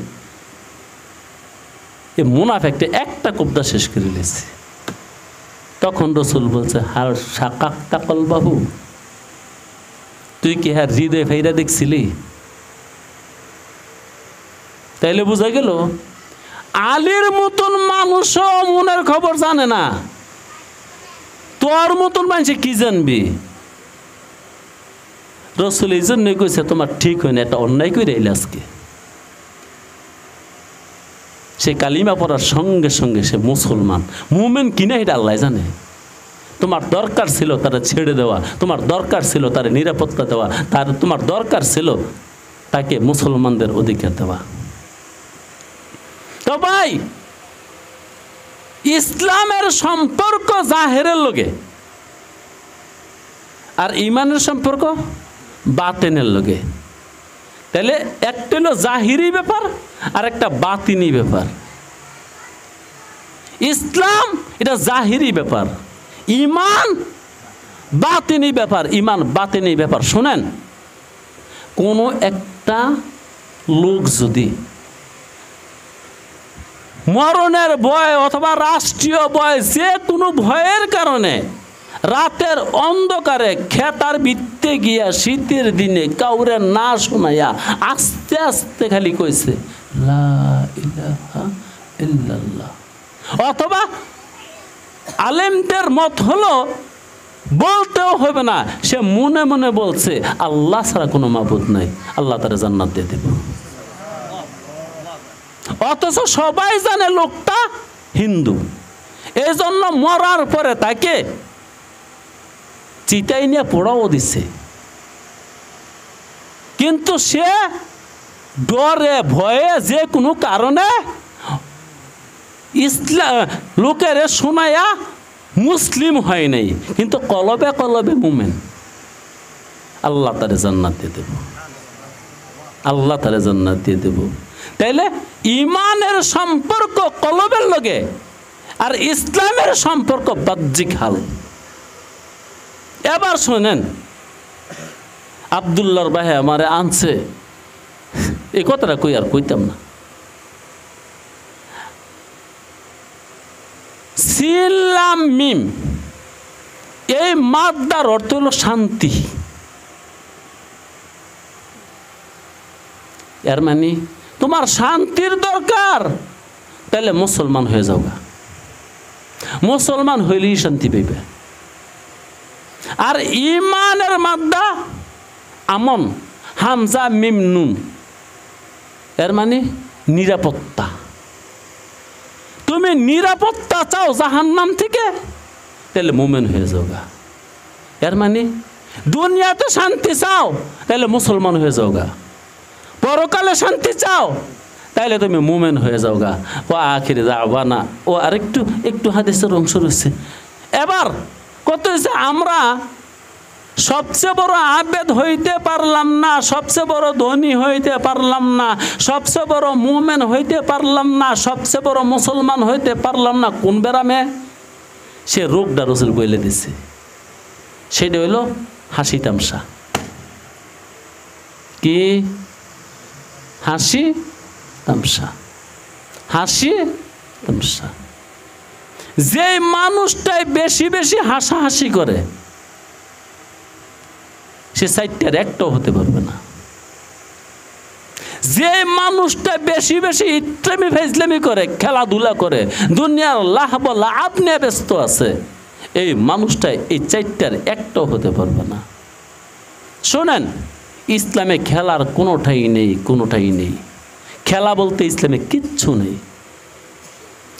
এই মুনাফিকটা একটা কবদা শেষ করে লেছে। তখন রাসূল বলছে, হাল শাকাক্তা কলবাহু, তুই কি হ্যাঁ হৃদয় ফাইরা দেখছিলি? তাইলে বোঝা গেল আলীর মতন মানুষও মনের খবর জানে না, তোর মতন মানুষ কি জানবি? রাসূল এই জন্যই কইছে তোমার ঠিক হয় না, এটা অন্যায় করে এলে আজকে। সে কালিমা পড়ার সঙ্গে সঙ্গে সে মুসলমান, মুমিন কিনা এটা আল্লাহ জানে। তোমার দরকার ছিল তারা ছেড়ে দেওয়া, তোমার দরকার ছিল তার নিরাপত্তা দেওয়া, তোমার দরকার ছিল তাকে মুসলমানদের অধিকার দেওয়া। তো ভাই, ইসলামের সম্পর্ক জাহেরের লগে আর ইমানের সম্পর্ক বাতেনের লগে। তাহলে একটা হলো জাহিরি ব্যাপার আর একটা বাতিনি ব্যাপার। ইসলাম এটা জাহিরি ব্যাপার, ইমান বাতিনি ব্যাপার। ইমান বাতিনি ব্যাপার। শোনেন, কোনো একটা লোক যদি মরণের ভয় অথবা রাষ্ট্রীয় ভয়, যে কোনো ভয়ের কারণে রাতের অন্ধকারে খেতার ভিত্তে গিয়া শীতের দিনে কাউরে না শোনাইয়া আস্তে আস্তে খালি কইছে লা ইলাহা ইল্লাল্লাহ, অথবা আলেমদের মত হলো বলতেও হবে না, সে মনে মনে বলছে আল্লাহ ছাড়া কোনো মাবুদ নাই, আল্লাহ তারে জান্নাত দিয়ে দেব। অথচ সবাই জানে লোকটা হিন্দু, এই জন্য মরার পরে তাকে চিতাই নিয়ে পোড়াও দিছে। কিন্তু সে ডরে ভয়ে যে কোনো কারণে ইসলাম লোকের শোনায়া মুসলিম হয় নাই, কিন্তু কলবে কলবে মুমিন। আল্লাহ তারে জান্নাত দিয়ে দেব, আল্লাহ তারে জান্নাত দিয়ে দেব। তাইলে ইমানের সম্পর্ক কলবের লগে আর ইসলামের সম্পর্ক বাহ্যিক হাল। এবার শোনেন, আব্দুল্লাহর ভাই আমারে আনছে, এই কথাটা কই আর কইতাম না। সিলাম মিম, এই মাদ্দার অর্থ হলো শান্তি। এর মানে তোমার শান্তির দরকার, তাহলে মুসলমান হয়ে যাও। মুসলমান হইলেই শান্তি পাইবে। আর ইমানের মাদ্দা আমন, হামজা মিম নুন, এর মানে নিরাপত্তা। তুমি নিরাপত্তা চাও জাহান্নাম থেকে, তাহলে মুমিন হয়ে যাওগা। এর মানে দুনিয়াতে শান্তি চাও, তাহলে মুসলমান হয়ে যাওগা। পরকালে শান্তি চাও, তাইলে তুমি মুমিন হয়ে যাওগা। ও আখিরে যাওয়া না। ও আরেকটু একটু হাদিসের অংশ রয়েছে। এবার কত হয়েছে, আমরা সবচেয়ে বড় আবেদ হইতে পারলাম না, সবচেয়ে বড় ধনী হইতে পারলাম না, সবচেয়ে বড় মুমিন হইতে পারলাম না, সবচেয়ে বড় মুসলমান হইতে পারলাম না। কোন বেরামে? সে রোগটা রাসূল বলে দিছে, সেটা হইল হাসি তামসা। কি হাসি তামসা? হাসি তামাশা। যে মানুষটাই বেশি বেশি হাসাহাসি করে সে সাইটটার একটাও হতে পারবে না। যে মানুষটা বেশি বেশি ইত্রামি ফাইজলামি করে, খেলাধুলা করে, দুনিয়ার লাভ লাভ নিয়ে ব্যস্ত আছে, এই মানুষটা এই চারটার একটাও হতে পারবে না। শোনেন, ইসলামে খেলার কোনোটাই নেই, কোনোটাই নেই। খেলা বলতে ইসলামে কিচ্ছু নেই।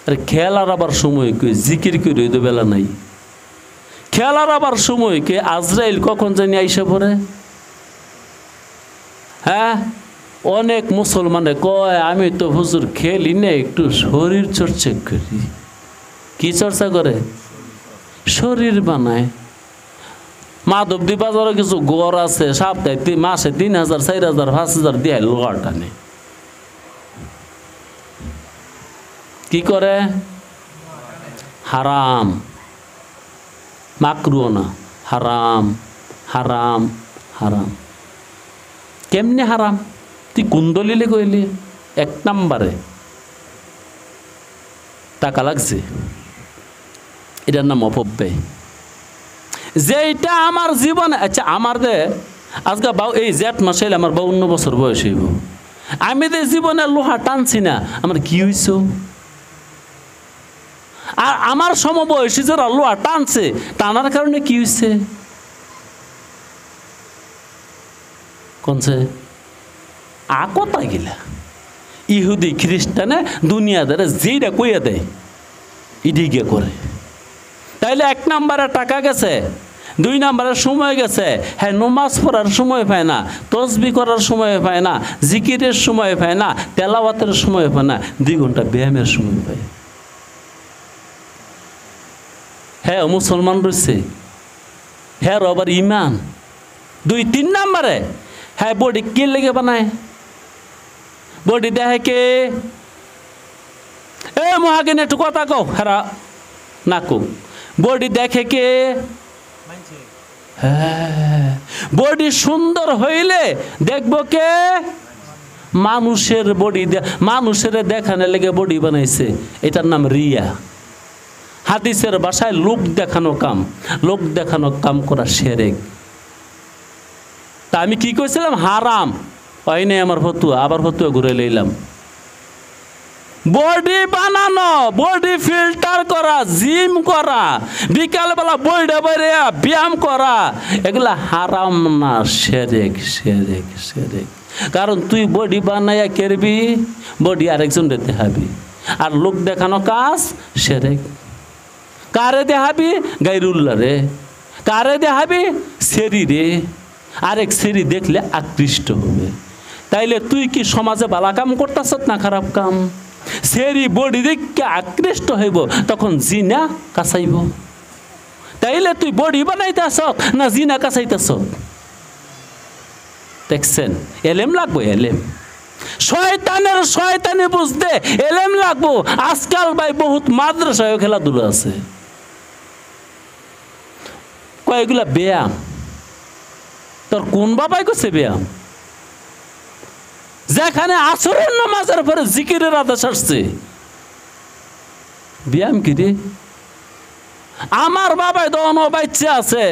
আরে খেলার আবার সময় কে জিকির করে ওই বেলা নাই। খেলার আবার সময় কে আজরাইল কখন জানি আইসা পড়ে। হ্যাঁ, অনেক মুসলমানে কয় আমি তো হুজুর খেলি না, একটু শরীর চর্চা করি। কি চর্চা করে? শরীর বানায়। মাধবদী বাজারে কিছু গড় আছে, সপ্তাহে মাসে 3,000 4,000 5,000 দিয়ে লোহার টানে। কি করে? হারাম, মাকরুহ না, হারাম হারাম হারাম। কেমনে হারাম? তুই কোন দলিলে কইলি? 1 নম্বরে টাকা লাগছে, এটার নাম অপব্যয়। যেটা আমার জীবনে, আচ্ছা আমার দে আজকে এই জেঠ মাসে আমার 52 বছর বয়স হইব, আমি যে জীবনে লোহা টানছি না, আমার কি হইছ? আর আমার সমবয়সী যারা লোহা টানছে, টানার কারণে কি হইছে? কোনছে আকতা গিলা ইহুদি খ্রিস্টানে দুনিয়াদারে যেইটা কইয়া দেয় ইডিকে করে। তাইলে 1 নম্বরে টাকা গেছে, 2 নম্বরে সময় গেছে। হ্যাঁ, নমাজ পড়ার সময় পায় না, তসবি করার সময় পায় না, জিকিরের সময় পায় না, তেলাওয়াতের সময় পায় না, 2 ঘন্টা ব্যায়ামের সময় পায়। হ্যাঁ, মুসলমান রয়েছে, হ্যাঁ আবার ইমান। 2-3 নম্বরে হ্যাঁ বডি কে লেগে বানায়? বডি দেখে কে? এ মহাগিন একটু কথা কও, হেরা না কো। বডি দেখে কে? হ্যাঁ, বডি সুন্দর হইলে দেখবো কে? মানুষের বডি, মানুষের দেখানে লেগে বডি বানাইছে, এটার নাম রিয়া। হাদিসের ভাষায় লোক দেখানো কাম, লোক দেখানো কাম করা শিরক। তা আমি কি কইছিলাম? হারাম হয় নাই আমার ফতুয়া, আবার ফতুয়া ঘুরে লইলাম। বডি বানানো, বডি ফিল্টার করা, জিম করা, বিকালবেলা বইটা বাইরে ব্যায়াম করা, এগুলা হারাম না, শিরক শিরক শিরক। কারণ তুই বডি বানাইয়া করবি, বডি আরেকজন দেখাবি, আর লোক দেখানো কাজ শিরক। কারে দেখাবি? গায়রুল্লাহ রে। কারে দেখাবি? সেরি রে। আরেক সেরি দেখলে আকৃষ্ট হবে। তাইলে তুই কি সমাজে ভালো কাম করতেছ না খারাপ কাম? সেরি বডি দেখে আকৃষ্ট হইব, তখন জিনা কাছাইব। তাইলে তুই বডি বানাইতেছ না জিনা কাছাইতেছ? দেখছেন, এলেম লাগবো, এলেম। শয়তানের শয়তানি বুঝতে এলেম লাগবো। আজকাল ভাই বহুত মাদ্রাসায় খেলাধুলা আছে, কয়েকগুলা ব্যায়াম। তোর কোন বাবাই করছে ব্যায়াম? যেখানে আসরের নামাজের পরে জিকিরের আদেশ আসছে, ব্যায়াম কি রে? আমার বাবাই দন বাচ্চা আছে।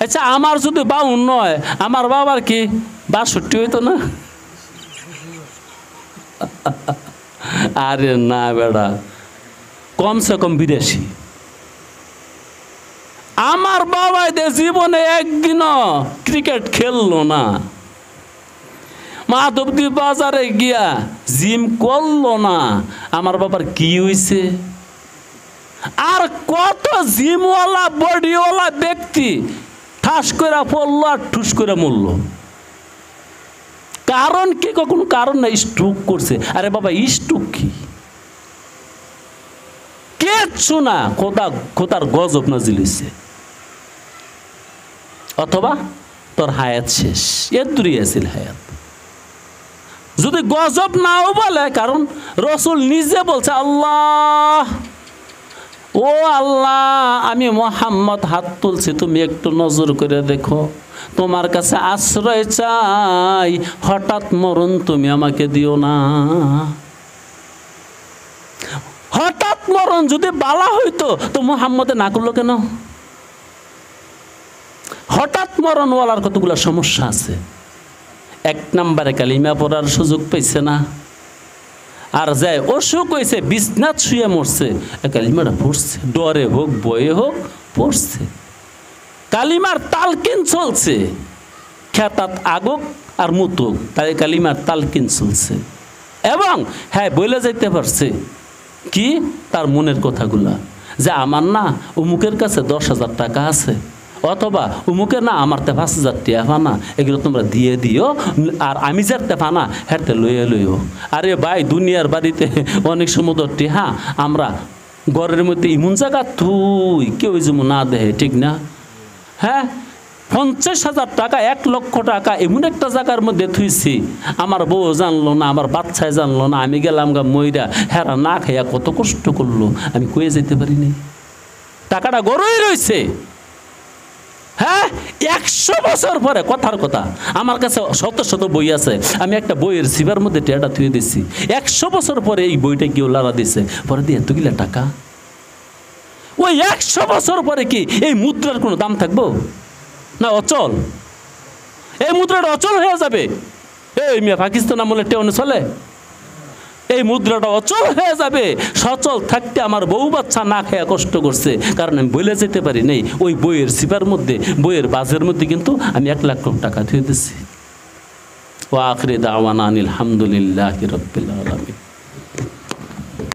আচ্ছা, আমার যদি 52 নয়, আমার বাবার কি 62 হইতো না? আরে না বেড়া, কমসে কম 82। আমার বাবা জীবনে একদিনও ক্রিকেট খেললো না, মাধবদী বাজারে গিয়া জিম করলো না। আমার বাবার কি হয়েছে? আর কত জিমওয়ালা বডিওয়ালা ব্যক্তি ঠাস করে পড়লো আর ঠুস করে মরল। কারণ কি? কখনো কারণ না, স্ট্রোক করছে। আরে বাবা, স্ট্রোক কি? কিচ্ছু না, খোদার গজব নাজিল হইছে। অথবা তোর হায়াত শেষ, এর দূরে আছিল হায়াত। যদি গজব নাও বলে, কারণ রসুল নিজে বলছে, আল্লাহ, ও আল্লাহ, আমি মুহাম্মদ হাত তুলছি, তুমি একটু নজর করে দেখো, তোমার কাছে আশ্রয় চাই, হঠাৎ মরণ তুমি আমাকে দিও না। হঠাৎ মরণ যদি বালা হইতো তো মুহাম্মদে না করলো কেন? হঠাৎ মরণওয়ালার কতগুলো সমস্যা আছে। এক নম্বরে কালিমা পড়ার সুযোগ পাইছে না, আর যায় অসুখ হয়েছে, বিছনাত শুয়ে মরছে, কালিমাটা পড়ছে, ডরে হোক বয়ে হোক পড়ছে। কালিমার তালকিন চলছে, খেতাত আগক আর মুতুক, তাই কালিমার তালকিন চলছে। এবং হ্যাঁ বলে যাইতে পারছে কি তার মনের কথাগুলা, যে আমার না অমুকের কাছে 10,000 টাকা আছে, অথবা অমুকের না আমার 5,000 টাকা ফানা, এগুলো তোমরা দিয়ে দিও, আর আমি যার ফানা হ্যাঁ লইয়া লইও। আরে ভাই, দুনিয়ার বাড়িতে অনেক সময় তো টেহা আমরা ঘরের মধ্যে ইমন জায়গা তুই কেউ যেমন না দেহে, ঠিক না? হ্যাঁ, 50,000 টাকা, 1 লক্ষ টাকা এমন একটা জায়গার মধ্যে থুইছি, আমার বউ জানলো না, আমার বাচ্চায় জানলো না, আমি গেলাম গা মইরা, হেরা না খাইয়া কত কষ্ট করলো, আমি কয়ে যেতে পারিনি। টাকাটা গড়ই রয়েছে। হ্যাঁ, 100 বছর পরে, কথার কথা, আমার কাছে শত শত বই আছে, আমি একটা বইয়ের সিভার মধ্যে টেয়াটা থুয়ে দিচ্ছি, 100 বছর পরে এই বইটা কেউ লাড়া দিছে, পরে দিয়ে এতগুলা টাকা। ওই 100 বছর পরে কি এই মুদ্রার কোনো দাম থাকবো না? অচল। এই মুদ্রাটা অচল হয়ে যাবে। এই মিয়া পাকিস্তান আমলে টেউনে চলে, এই মুদ্রাটা অচল হয়ে যাবে। সচল থাকতে আমার বউ বাচ্চা না খেয়ে কষ্ট করছে, কারণ আমি বলে যেতে পারি নেই। ওই বইয়ের সিপার মধ্যে, বইয়ের বাজের মধ্যে কিন্তু আমি 1 লাখ টাকা ধুয়ে দিচ্ছি। ওয়া আখিরি দাওয়ানা আনিল হামদুলিল্লাহি রাব্বিল আলামিন।